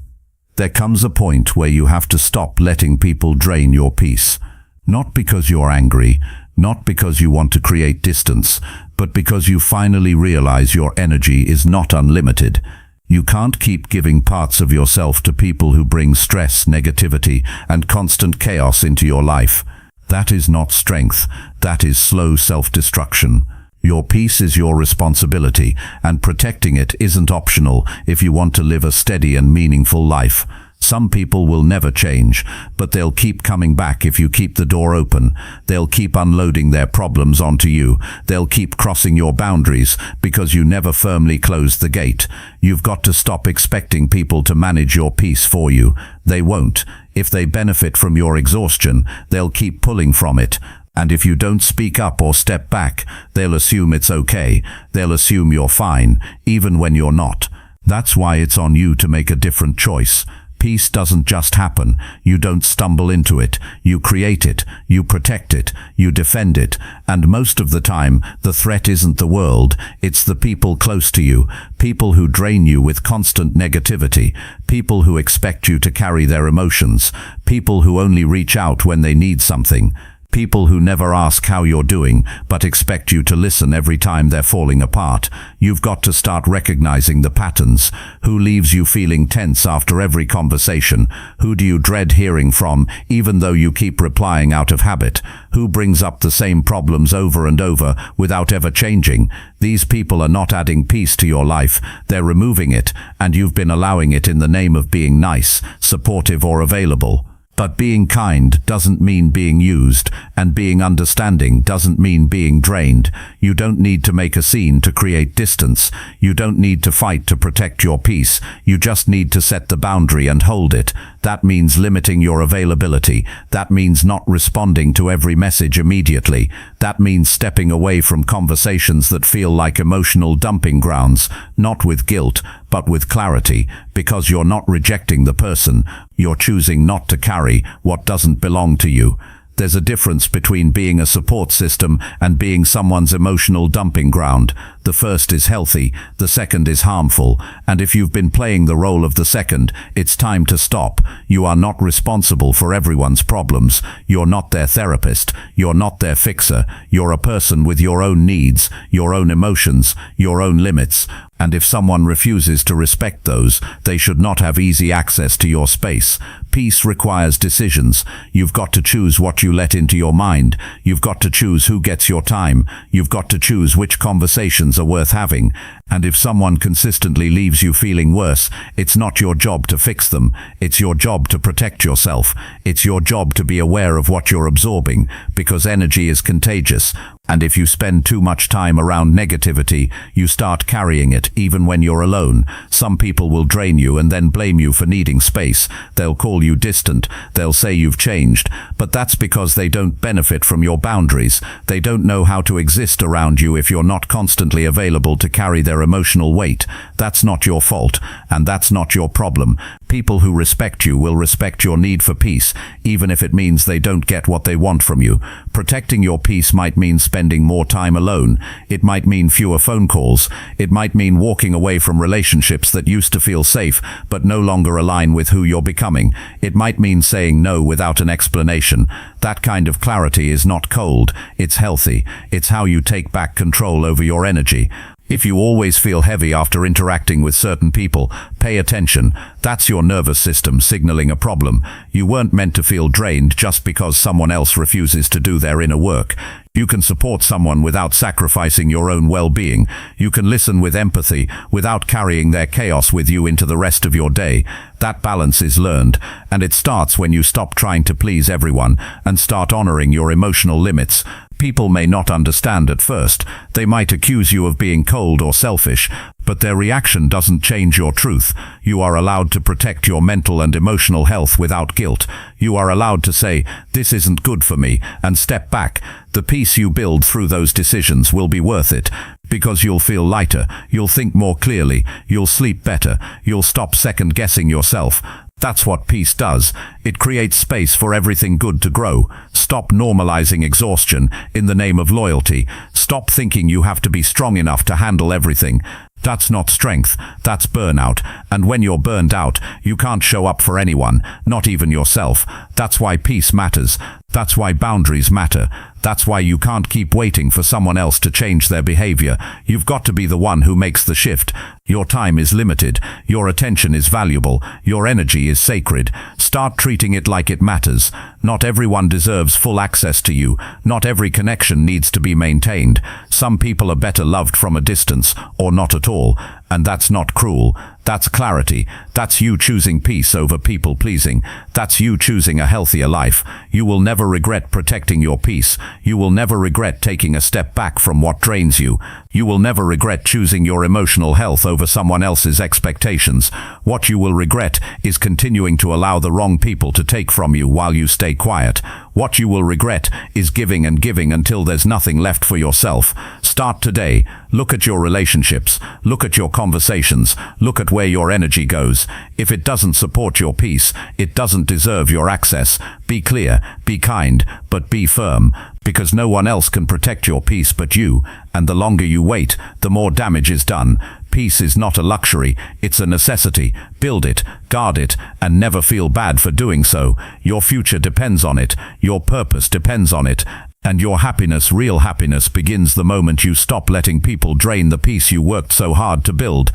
There comes a point where you have to stop letting people drain your peace. Not because you're angry, not because you want to create distance, but because you finally realize your energy is not unlimited. You can't keep giving parts of yourself to people who bring stress, negativity, and constant chaos into your life. That is not strength, that is slow self-destruction. Your peace is your responsibility, and protecting it isn't optional if you want to live a steady and meaningful life. Some people will never change, but they'll keep coming back if you keep the door open. They'll keep unloading their problems onto you. They'll keep crossing your boundaries because you never firmly closed the gate. You've got to stop expecting people to manage your peace for you. They won't. If they benefit from your exhaustion, they'll keep pulling from it. And if you don't speak up or step back, they'll assume it's okay. They'll assume you're fine, even when you're not. That's why it's on you to make a different choice. Peace doesn't just happen. You don't stumble into it. You create it. You protect it. You defend it. And most of the time, the threat isn't the world. It's the people close to you. People who drain you with constant negativity. People who expect you to carry their emotions. People who only reach out when they need something. People who never ask how you're doing, but expect you to listen every time they're falling apart. You've got to start recognizing the patterns. Who leaves you feeling tense after every conversation? Who do you dread hearing from, even though you keep replying out of habit? Who brings up the same problems over and over without ever changing? These people are not adding peace to your life. They're removing it, and you've been allowing it in the name of being nice, supportive, or available. But being kind doesn't mean being used, and being understanding doesn't mean being drained. You don't need to make a scene to create distance. You don't need to fight to protect your peace. You just need to set the boundary and hold it. That means limiting your availability. That means not responding to every message immediately. That means stepping away from conversations that feel like emotional dumping grounds, not with guilt, but with clarity, because you're not rejecting the person. You're choosing not to carry what doesn't belong to you. There's a difference between being a support system and being someone's emotional dumping ground. The first is healthy, the second is harmful, and if you've been playing the role of the second, it's time to stop. You are not responsible for everyone's problems. You're not their therapist. You're not their fixer. You're a person with your own needs, your own emotions, your own limits. And if someone refuses to respect those, they should not have easy access to your space. Peace requires decisions. You've got to choose what you let into your mind. You've got to choose who gets your time. You've got to choose which conversations are worth having. And if someone consistently leaves you feeling worse, it's not your job to fix them. It's your job to protect yourself. It's your job to be aware of what you're absorbing, because energy is contagious. And if you spend too much time around negativity, you start carrying it even when you're alone. Some people will drain you and then blame you for needing space. They'll call you distant. They'll say you've changed. But that's because they don't benefit from your boundaries. They don't know how to exist around you if you're not constantly available to carry their emotional weight. That's not your fault, and that's not your problem. People who respect you will respect your need for peace, even if it means they don't get what they want from you. Protecting your peace might mean spending more time alone. It might mean fewer phone calls. It might mean walking away from relationships that used to feel safe, but no longer align with who you're becoming. It might mean saying no without an explanation. That kind of clarity is not cold. It's healthy. It's how you take back control over your energy. If you always feel heavy after interacting with certain people, pay attention. That's your nervous system signaling a problem. You weren't meant to feel drained just because someone else refuses to do their inner work. You can support someone without sacrificing your own well-being. You can listen with empathy without carrying their chaos with you into the rest of your day. That balance is learned, and it starts when you stop trying to please everyone and start honoring your emotional limits. People may not understand at first. They might accuse you of being cold or selfish, but their reaction doesn't change your truth. You are allowed to protect your mental and emotional health without guilt. You are allowed to say, "This isn't good for me," and step back. The peace you build through those decisions will be worth it, because you'll feel lighter, you'll think more clearly, you'll sleep better, you'll stop second-guessing yourself. That's what peace does. It creates space for everything good to grow. Stop normalizing exhaustion in the name of loyalty. Stop thinking you have to be strong enough to handle everything. That's not strength, that's burnout. And when you're burned out, you can't show up for anyone, not even yourself. That's why peace matters. That's why boundaries matter. That's why you can't keep waiting for someone else to change their behavior. You've got to be the one who makes the shift. Your time is limited. Your attention is valuable. Your energy is sacred. Start treating it like it matters. Not everyone deserves full access to you. Not every connection needs to be maintained. Some people are better loved from a distance, or not at all. And that's not cruel. That's clarity. That's you choosing peace over people pleasing. That's you choosing a healthier life. You will never regret protecting your peace. You will never regret taking a step back from what drains you. You will never regret choosing your emotional health over someone else's expectations. What you will regret is continuing to allow the wrong people to take from you while you stay quiet. What you will regret is giving and giving until there's nothing left for yourself. Start today. Look at your relationships. Look at your conversations. Look at where your energy goes. If it doesn't support your peace, it doesn't deserve your access. Be clear, be kind, but be firm. Because no one else can protect your peace but you, and the longer you wait, the more damage is done. Peace is not a luxury, it's a necessity. Build it, guard it, and never feel bad for doing so. Your future depends on it, your purpose depends on it, and your happiness, real happiness, begins the moment you stop letting people drain the peace you worked so hard to build.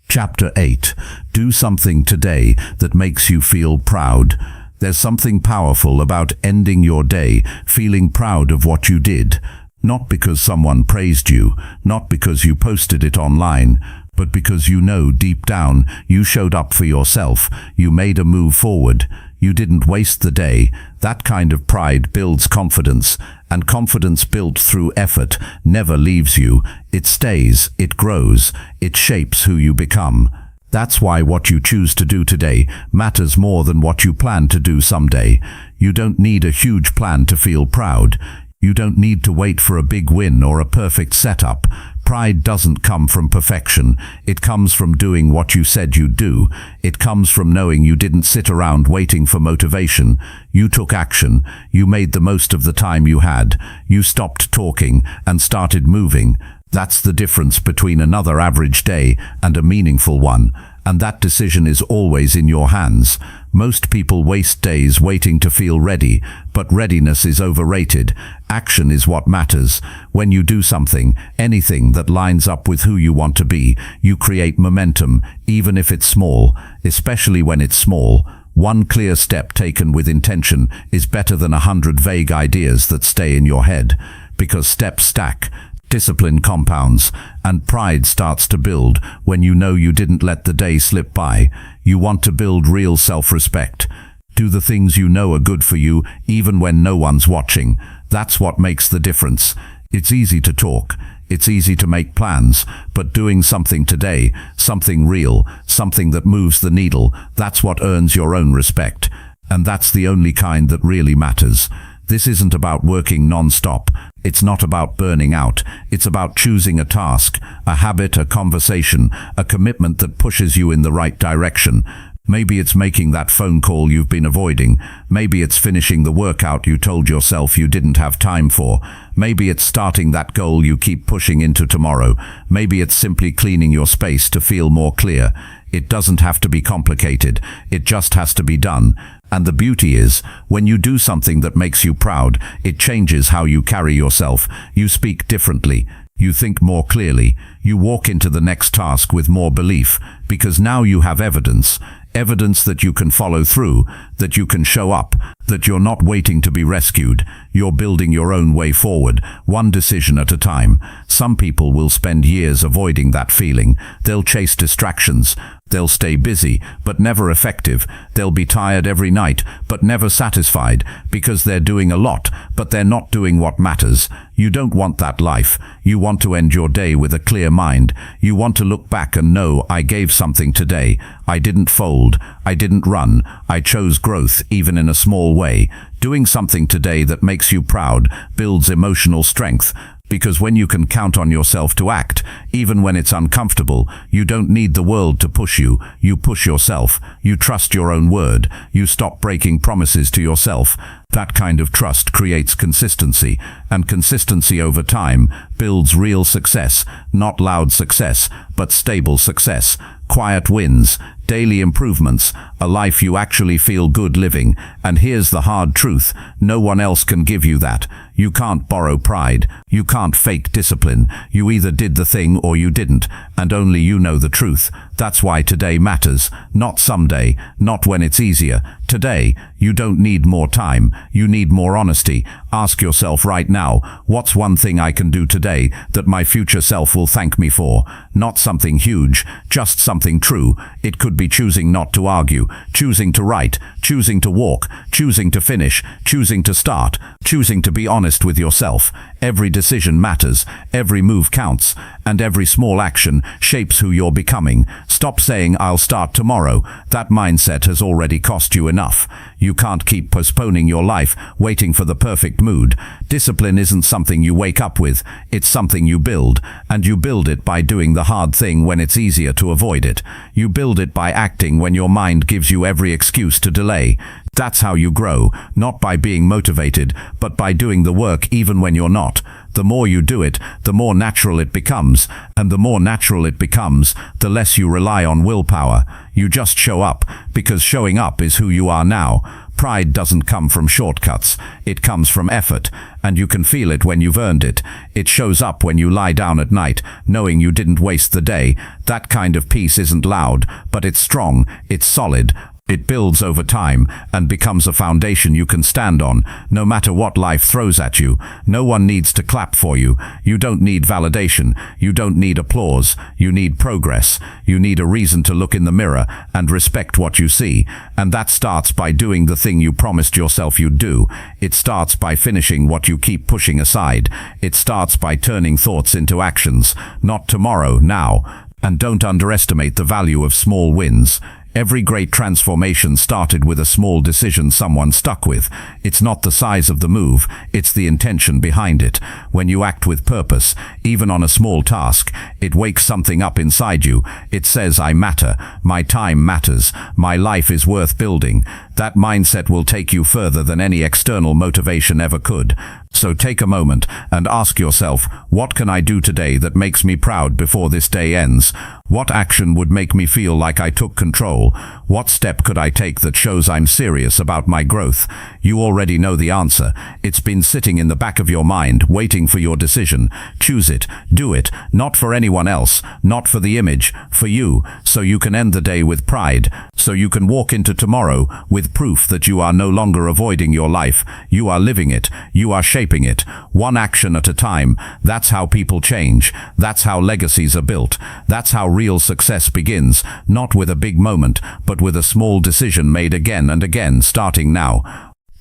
Chapter 8. Do something today that makes you feel proud. There's something powerful about ending your day feeling proud of what you did. Not because someone praised you, not because you posted it online, but because you know deep down you showed up for yourself, you made a move forward, you didn't waste the day. That kind of pride builds confidence, and confidence built through effort never leaves you. It stays, it grows, it shapes who you become. That's why what you choose to do today matters more than what you plan to do someday. You don't need a huge plan to feel proud. You don't need to wait for a big win or a perfect setup. Pride doesn't come from perfection. It comes from doing what you said you'd do. It comes from knowing you didn't sit around waiting for motivation. You took action. You made the most of the time you had. You stopped talking and started moving. That's the difference between another average day and a meaningful one, and that decision is always in your hands. Most people waste days waiting to feel ready, but readiness is overrated. Action is what matters. When you do something, anything that lines up with who you want to be, you create momentum, even if it's small, especially when it's small. One clear step taken with intention is better than 100 vague ideas that stay in your head, because steps stack. Discipline compounds, and pride starts to build when you know you didn't let the day slip by. You want to build real self-respect. Do the things you know are good for you, even when no one's watching. That's what makes the difference. It's easy to talk. It's easy to make plans, but doing something today, something real, something that moves the needle, that's what earns your own respect. And that's the only kind that really matters. This isn't about working non-stop. It's not about burning out. It's about choosing a task, a habit, a conversation, a commitment that pushes you in the right direction. Maybe it's making that phone call you've been avoiding. Maybe it's finishing the workout you told yourself you didn't have time for. Maybe it's starting that goal you keep pushing into tomorrow. Maybe it's simply cleaning your space to feel more clear. It doesn't have to be complicated. It just has to be done. And the beauty is, when you do something that makes you proud, it changes how you carry yourself. You speak differently. You think more clearly. You walk into the next task with more belief, because now you have evidence. Evidence that you can follow through, that you can show up, that you're not waiting to be rescued. You're building your own way forward, one decision at a time. Some people will spend years avoiding that feeling. They'll chase distractions. They'll stay busy, but never effective. They'll be tired every night, but never satisfied, because they're doing a lot, but they're not doing what matters. You don't want that life. You want to end your day with a clear mind. You want to look back and know, I gave something today. I didn't fold. I didn't run. I chose growth, even in a small way. Doing something today that makes you proud builds emotional strength. Because when you can count on yourself to act, even when it's uncomfortable, you don't need the world to push you. You push yourself. You trust your own word. You stop breaking promises to yourself. That kind of trust creates consistency, and consistency over time builds real success, not loud success, but stable success. Quiet wins, daily improvements, a life you actually feel good living. And here's the hard truth: no one else can give you that. You can't borrow pride. You can't fake discipline. You either did the thing or you didn't, and only you know the truth. That's why today matters, not someday, not when it's easier. Today, you don't need more time. You need more honesty. Ask yourself right now, what's one thing I can do today that my future self will thank me for? Not something huge, just something true. It could be choosing not to argue, choosing to write, choosing to walk, choosing to finish, choosing to start, choosing to be honest with yourself. Every decision matters, every move counts, and every small action shapes who you're becoming. Stop saying, "I'll start tomorrow." That mindset has already cost you enough. You can't keep postponing your life, waiting for the perfect mood. Discipline isn't something you wake up with, it's something you build, and you build it by doing the hard thing when it's easier to avoid it. You build it by acting when your mind gives you every excuse to delay. That's how you grow, not by being motivated, but by doing the work even when you're not. The more you do it, the more natural it becomes, and the more natural it becomes, the less you rely on willpower. You just show up, because showing up is who you are now. Pride doesn't come from shortcuts, it comes from effort, and you can feel it when you've earned it. It shows up when you lie down at night, knowing you didn't waste the day. That kind of peace isn't loud, but it's strong, it's solid. It builds over time and becomes a foundation you can stand on, no matter what life throws at you. No one needs to clap for you. You don't need validation. You don't need applause. You need progress. You need a reason to look in the mirror and respect what you see. And that starts by doing the thing you promised yourself you'd do. It starts by finishing what you keep pushing aside. It starts by turning thoughts into actions. Not tomorrow, now. And don't underestimate the value of small wins. Every great transformation started with a small decision someone stuck with. It's not the size of the move, it's the intention behind it. When you act with purpose, even on a small task, it wakes something up inside you. It says, "I matter, my time matters, my life is worth building." That mindset will take you further than any external motivation ever could. So take a moment and ask yourself, what can I do today that makes me proud before this day ends? What action would make me feel like I took control? What step could I take that shows I'm serious about my growth? You already know the answer. It's been sitting in the back of your mind, waiting for your decision. Choose it, do it, not for anyone else, not for the image, for you, so you can end the day with pride, so you can walk into tomorrow with proof that you are no longer avoiding your life. You are living it. You are shaping it. One action at a time. That's how people change. That's how legacies are built. That's how real success begins, not with a big moment, but with a small decision made again and again, starting now.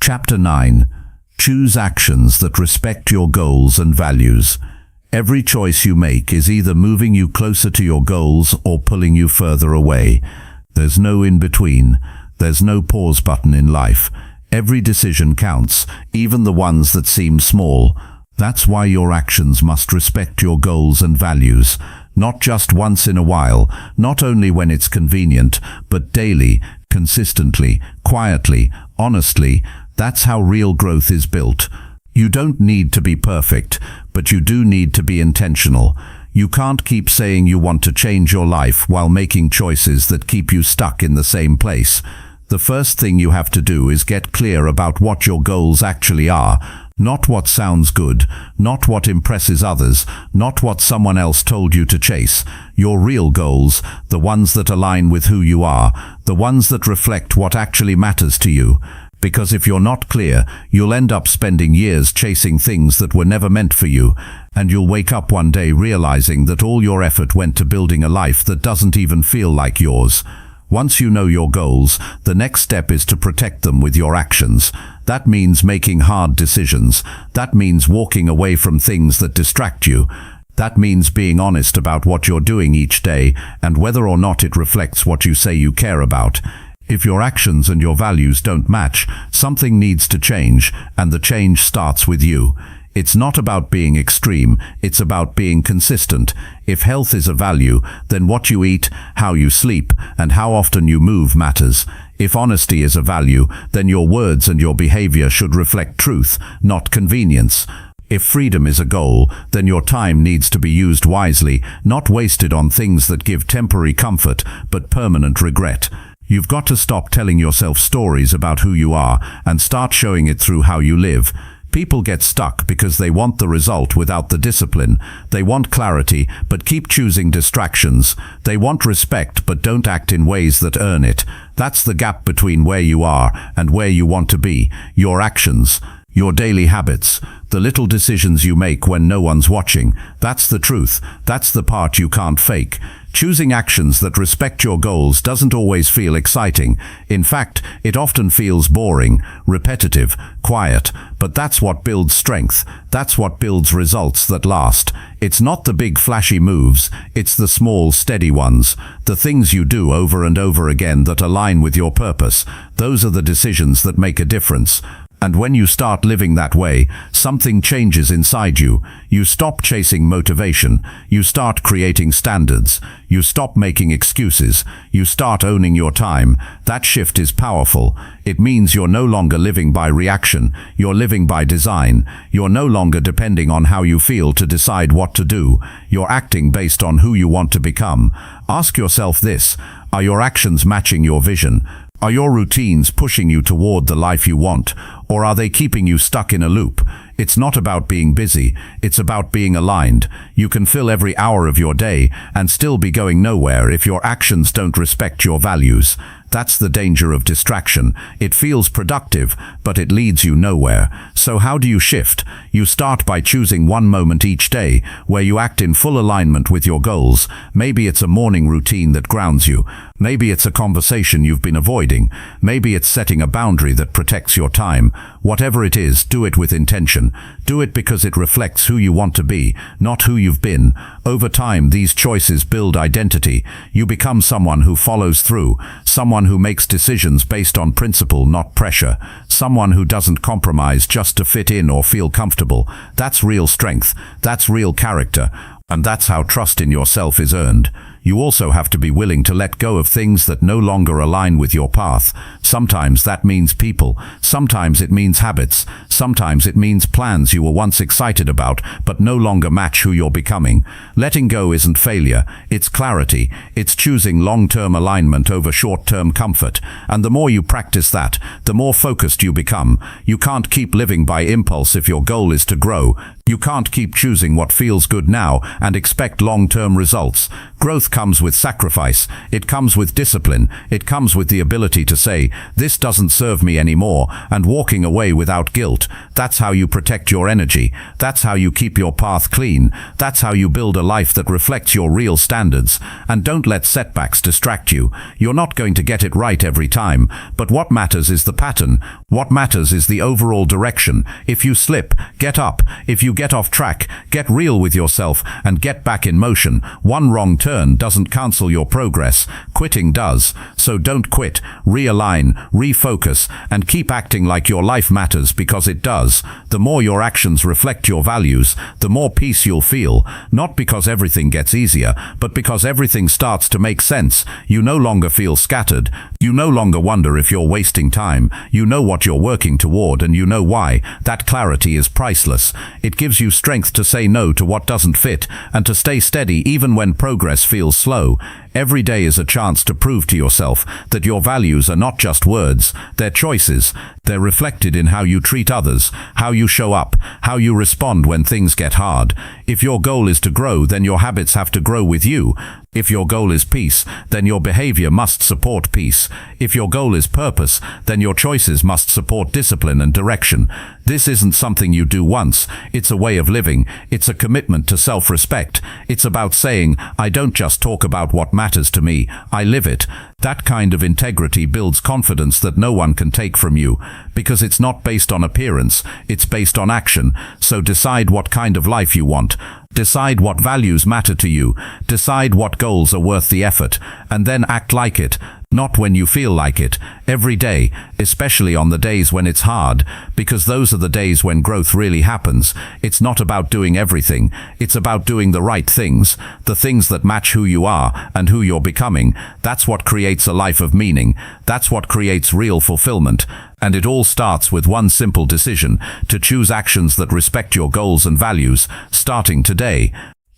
Chapter 9. Choose actions that respect your goals and values. Every choice you make is either moving you closer to your goals or pulling you further away. There's no in-between. There's no pause button in life. Every decision counts, even the ones that seem small. That's why your actions must respect your goals and values. Not just once in a while, not only when it's convenient, but daily, consistently, quietly, honestly. That's how real growth is built. You don't need to be perfect, but you do need to be intentional. You can't keep saying you want to change your life while making choices that keep you stuck in the same place. The first thing you have to do is get clear about what your goals actually are. Not what sounds good, not what impresses others, not what someone else told you to chase. Your real goals, the ones that align with who you are, the ones that reflect what actually matters to you. Because if you're not clear, you'll end up spending years chasing things that were never meant for you, and you'll wake up one day realizing that all your effort went to building a life that doesn't even feel like yours. Once you know your goals, the next step is to protect them with your actions. That means making hard decisions. That means walking away from things that distract you. That means being honest about what you're doing each day and whether or not it reflects what you say you care about. If your actions and your values don't match, something needs to change, and the change starts with you. It's not about being extreme, it's about being consistent. If health is a value, then what you eat, how you sleep, and how often you move matters. If honesty is a value, then your words and your behavior should reflect truth, not convenience. If freedom is a goal, then your time needs to be used wisely, not wasted on things that give temporary comfort but permanent regret. You've got to stop telling yourself stories about who you are and start showing it through how you live. People get stuck because they want the result without the discipline. They want clarity, but keep choosing distractions. They want respect, but don't act in ways that earn it. That's the gap between where you are and where you want to be. Your actions, your daily habits, the little decisions you make when no one's watching. That's the truth. That's the part you can't fake. Choosing actions that respect your goals doesn't always feel exciting. In fact, it often feels boring, repetitive, quiet. But that's what builds strength. That's what builds results that last. It's not the big flashy moves, it's the small, steady ones. The things you do over and over again that align with your purpose. Those are the decisions that make a difference. And when you start living that way, something changes inside you. You stop chasing motivation. You start creating standards. You stop making excuses. You start owning your time. That shift is powerful. It means you're no longer living by reaction. You're living by design. You're no longer depending on how you feel to decide what to do. You're acting based on who you want to become. Ask yourself this: are your actions matching your vision? Are your routines pushing you toward the life you want, or are they keeping you stuck in a loop? It's not about being busy, it's about being aligned. You can fill every hour of your day and still be going nowhere if your actions don't respect your values. That's the danger of distraction. It feels productive, but it leads you nowhere. So how do you shift? You start by choosing one moment each day where you act in full alignment with your goals. Maybe it's a morning routine that grounds you. Maybe it's a conversation you've been avoiding. Maybe it's setting a boundary that protects your time. Whatever it is, do it with intention. Do it because it reflects who you want to be, not who you've been. Over time, these choices build identity. You become someone who follows through, someone who makes decisions based on principle, not pressure, someone who doesn't compromise just to fit in or feel comfortable. That's real strength. That's real character. And that's how trust in yourself is earned. You also have to be willing to let go of things that no longer align with your path. Sometimes that means people. Sometimes it means habits. Sometimes it means plans you were once excited about but no longer match who you're becoming. Letting go isn't failure. It's clarity. It's choosing long-term alignment over short-term comfort. And the more you practice that, the more focused you become. You can't keep living by impulse if your goal is to grow. You can't keep choosing what feels good now and expect long-term results. Growth comes with sacrifice. It comes with discipline. It comes with the ability to say, "This doesn't serve me anymore," and walking away without guilt. That's how you protect your energy. That's how you keep your path clean. That's how you build a life that reflects your real standards. And don't let setbacks distract you. You're not going to get it right every time, but what matters is the pattern. What matters is the overall direction. If you slip, get up. If you get off track, get real with yourself and get back in motion. One wrong turn doesn't cancel your progress. Quitting does. So don't quit. Realign, refocus, and keep acting like your life matters, because it does. The more your actions reflect your values, the more peace you'll feel. Not because everything gets easier, but because everything starts to make sense. You no longer feel scattered. You no longer wonder if you're wasting time. You know what you're working toward, and you know why. That clarity is priceless. It gives you strength to say no to what doesn't fit, and to stay steady even when progress feels slow. Every day is a chance to prove to yourself that your values are not just words, they're choices. They're reflected in how you treat others, how you show up, how you respond when things get hard. If your goal is to grow, then your habits have to grow with you. If your goal is peace, then your behavior must support peace. If your goal is purpose, then your choices must support discipline and direction. This isn't something you do once. It's a way of living. It's a commitment to self-respect. It's about saying, "I don't just talk about what matters to me, I live it." That kind of integrity builds confidence that no one can take from you, because it's not based on appearance, it's based on action. So decide what kind of life you want. Decide what values matter to you. Decide what goals are worth the effort, and then act like it. Not when you feel like it, every day, especially on the days when it's hard, because those are the days when growth really happens. It's not about doing everything, it's about doing the right things, the things that match who you are and who you're becoming. That's what creates a life of meaning. That's what creates real fulfillment. And it all starts with one simple decision, to choose actions that respect your goals and values, starting today.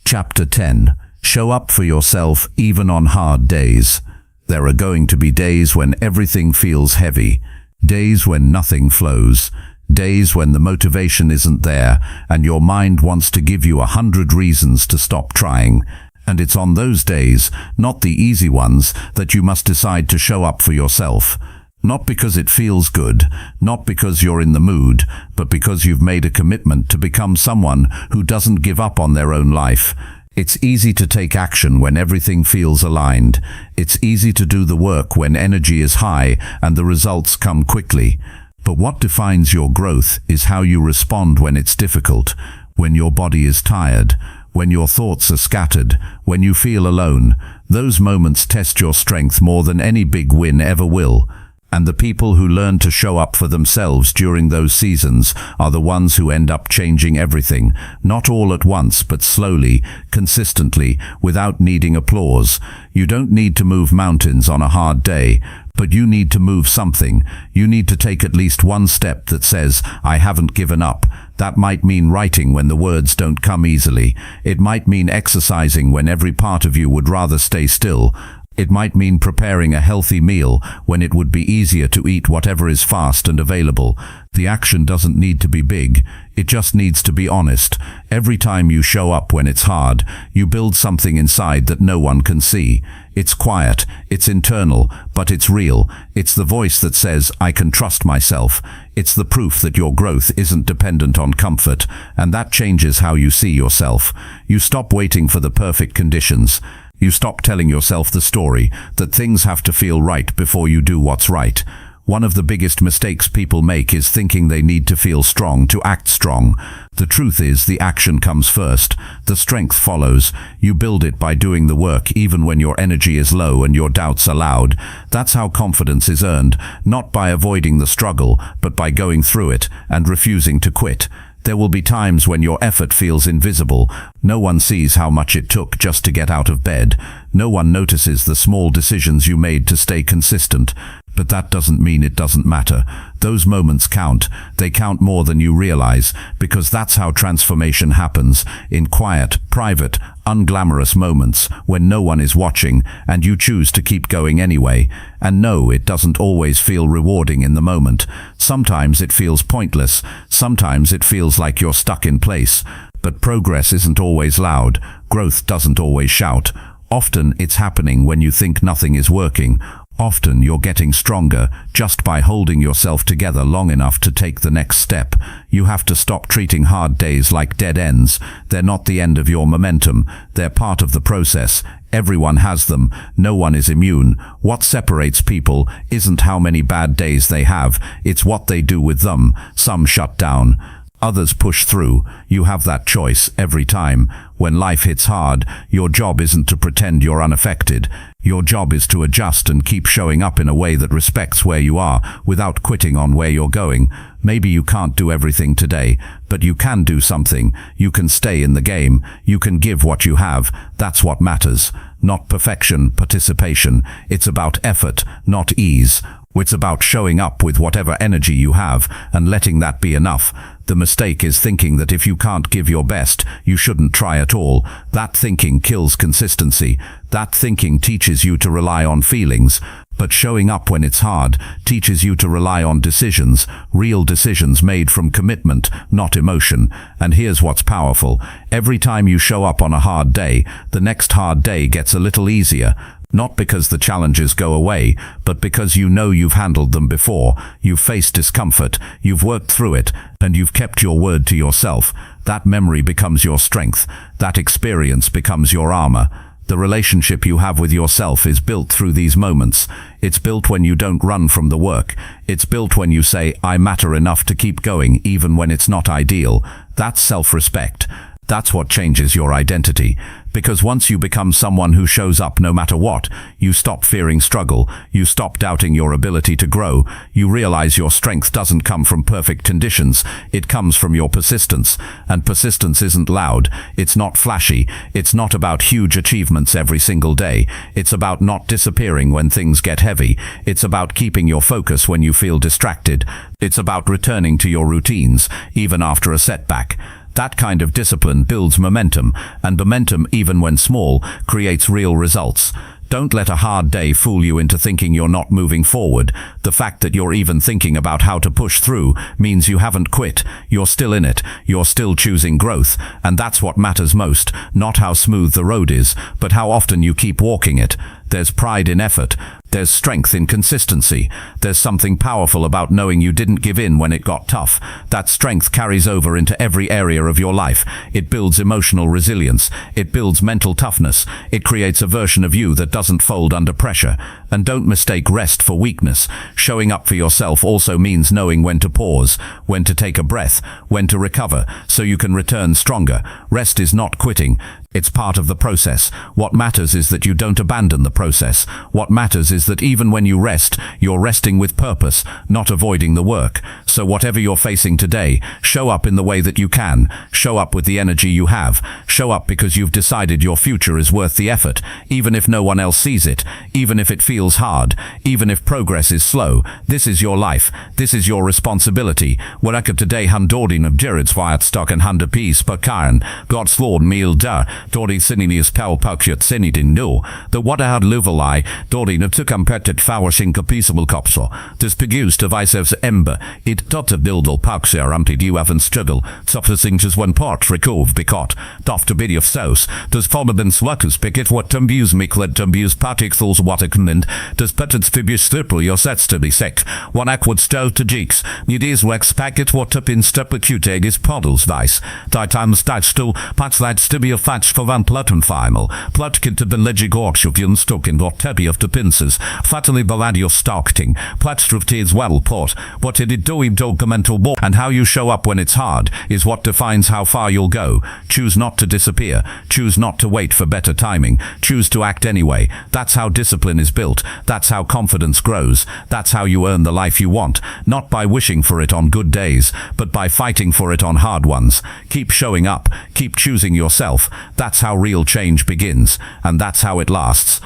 Chapter 10. Show up for yourself even on hard days. There are going to be days when everything feels heavy, days when nothing flows, days when the motivation isn't there and your mind wants to give you 100 reasons to stop trying. And it's on those days, not the easy ones, that you must decide to show up for yourself. Not because it feels good, not because you're in the mood, but because you've made a commitment to become someone who doesn't give up on their own life. It's easy to take action when everything feels aligned. It's easy to do the work when energy is high and the results come quickly. But what defines your growth is how you respond when it's difficult, when your body is tired, when your thoughts are scattered, when you feel alone. Those moments test your strength more than any big win ever will. And the people who learn to show up for themselves during those seasons are the ones who end up changing everything, not all at once, but slowly, consistently, without needing applause. You don't need to move mountains on a hard day, but you need to move something. You need to take at least one step that says, I haven't given up. That might mean writing when the words don't come easily. It might mean exercising when every part of you would rather stay still. It might mean preparing a healthy meal when it would be easier to eat whatever is fast and available. The action doesn't need to be big. It just needs to be honest. Every time you show up when it's hard, you build something inside that no one can see. It's quiet, it's internal, but it's real. It's the voice that says, I can trust myself. It's the proof that your growth isn't dependent on comfort, and that changes how you see yourself. You stop waiting for the perfect conditions. You stop telling yourself the story that things have to feel right before you do what's right. One of the biggest mistakes people make is thinking they need to feel strong to act strong. The truth is, the action comes first. The strength follows. You build it by doing the work even when your energy is low and your doubts are loud. That's how confidence is earned, not by avoiding the struggle, but by going through it and refusing to quit. There will be times when your effort feels invisible. No one sees how much it took just to get out of bed. No one notices the small decisions you made to stay consistent. But that doesn't mean it doesn't matter. Those moments count. They count more than you realize, because that's how transformation happens, in quiet, private, unglamorous moments when no one is watching and you choose to keep going anyway. And no, it doesn't always feel rewarding in the moment. Sometimes it feels pointless. Sometimes it feels like you're stuck in place. But progress isn't always loud. Growth doesn't always shout. Often it's happening when you think nothing is working. Often you're getting stronger just by holding yourself together long enough to take the next step. You have to stop treating hard days like dead ends. They're not the end of your momentum. They're part of the process. Everyone has them. No one is immune. What separates people isn't how many bad days they have. It's what they do with them. Some shut down. Others push through. You have that choice every time. When life hits hard, your job isn't to pretend you're unaffected. Your job is to adjust and keep showing up in a way that respects where you are, without quitting on where you're going. Maybe you can't do everything today, but you can do something. You can stay in the game. You can give what you have. That's what matters. Not perfection, participation. It's about effort, not ease. It's about showing up with whatever energy you have and letting that be enough. The mistake is thinking that if you can't give your best, you shouldn't try at all. That thinking kills consistency. That thinking teaches you to rely on feelings. But showing up when it's hard teaches you to rely on decisions, real decisions made from commitment, not emotion. And here's what's powerful. Every time you show up on a hard day, the next hard day gets a little easier. Not because the challenges go away, but because you know you've handled them before. You've faced discomfort, you've worked through it, and you've kept your word to yourself. That memory becomes your strength. That experience becomes your armor. The relationship you have with yourself is built through these moments. It's built when you don't run from the work. It's built when you say, I matter enough to keep going even when it's not ideal. That's self-respect. That's what changes your identity. Because once you become someone who shows up no matter what, you stop fearing struggle, you stop doubting your ability to grow, you realize your strength doesn't come from perfect conditions, it comes from your persistence. And persistence isn't loud, it's not flashy, it's not about huge achievements every single day, it's about not disappearing when things get heavy, it's about keeping your focus when you feel distracted, it's about returning to your routines, even after a setback. That kind of discipline builds momentum, and momentum, even when small, creates real results. Don't let a hard day fool you into thinking you're not moving forward. The fact that you're even thinking about how to push through means you haven't quit. You're still in it. You're still choosing growth. And that's what matters most. Not how smooth the road is, but how often you keep walking it. There's pride in effort. There's strength in consistency. There's something powerful about knowing you didn't give in when it got tough. That strength carries over into every area of your life. It builds emotional resilience. It builds mental toughness. It creates a version of you that doesn't fold under pressure. And don't mistake rest for weakness. Showing up for yourself also means knowing when to pause, when to take a breath, when to recover, so you can return stronger. Rest is not quitting. It's part of the process. What matters is that you don't abandon the process. What matters is that even when you rest, you're resting with purpose, not avoiding the work. So whatever you're facing today, show up in the way that you can. Show up with the energy you have. Show up because you've decided your future is worth the effort, even if no one else sees it, even if it feels hard, even if progress is slow. This is your life. This is your responsibility. Werka today handording of Jared's Wyatt stock and 100 piece per karen. God's Lord meal da. Dori sininius pal pakjut sinidin no. The what had luvelai, Dori no to competet fowering capisable copso. This pegus devices ember. It dot of dildal pakser amped you haven't struggle. Suffering just one part recove becot. Doff to biddy of sauce. Does formaden swattus picket what tumbuse mikled tumbuse particles waterkmend. Does petted fibius stipple your sets to be sick. One aquad stel to jeeks. Nudes wax packet what up in stepacute is poddles vice. Ditams stool patch that stibby of fat for van plutton final. Plutkin to the legig orkshuvian stokin or tebby of the pincers. Fatally baladio starkting. Platstruv tears well port. What did it do him documental war? And how you show up when it's hard is what defines how far you'll go. Choose not to disappear. Choose not to wait for better timing. Choose to act anyway. That's how discipline is built. That's how confidence grows. That's how you earn the life you want. Not by wishing for it on good days, but by fighting for it on hard ones. Keep showing up. Keep choosing yourself. That's how real change begins, and that's how it lasts.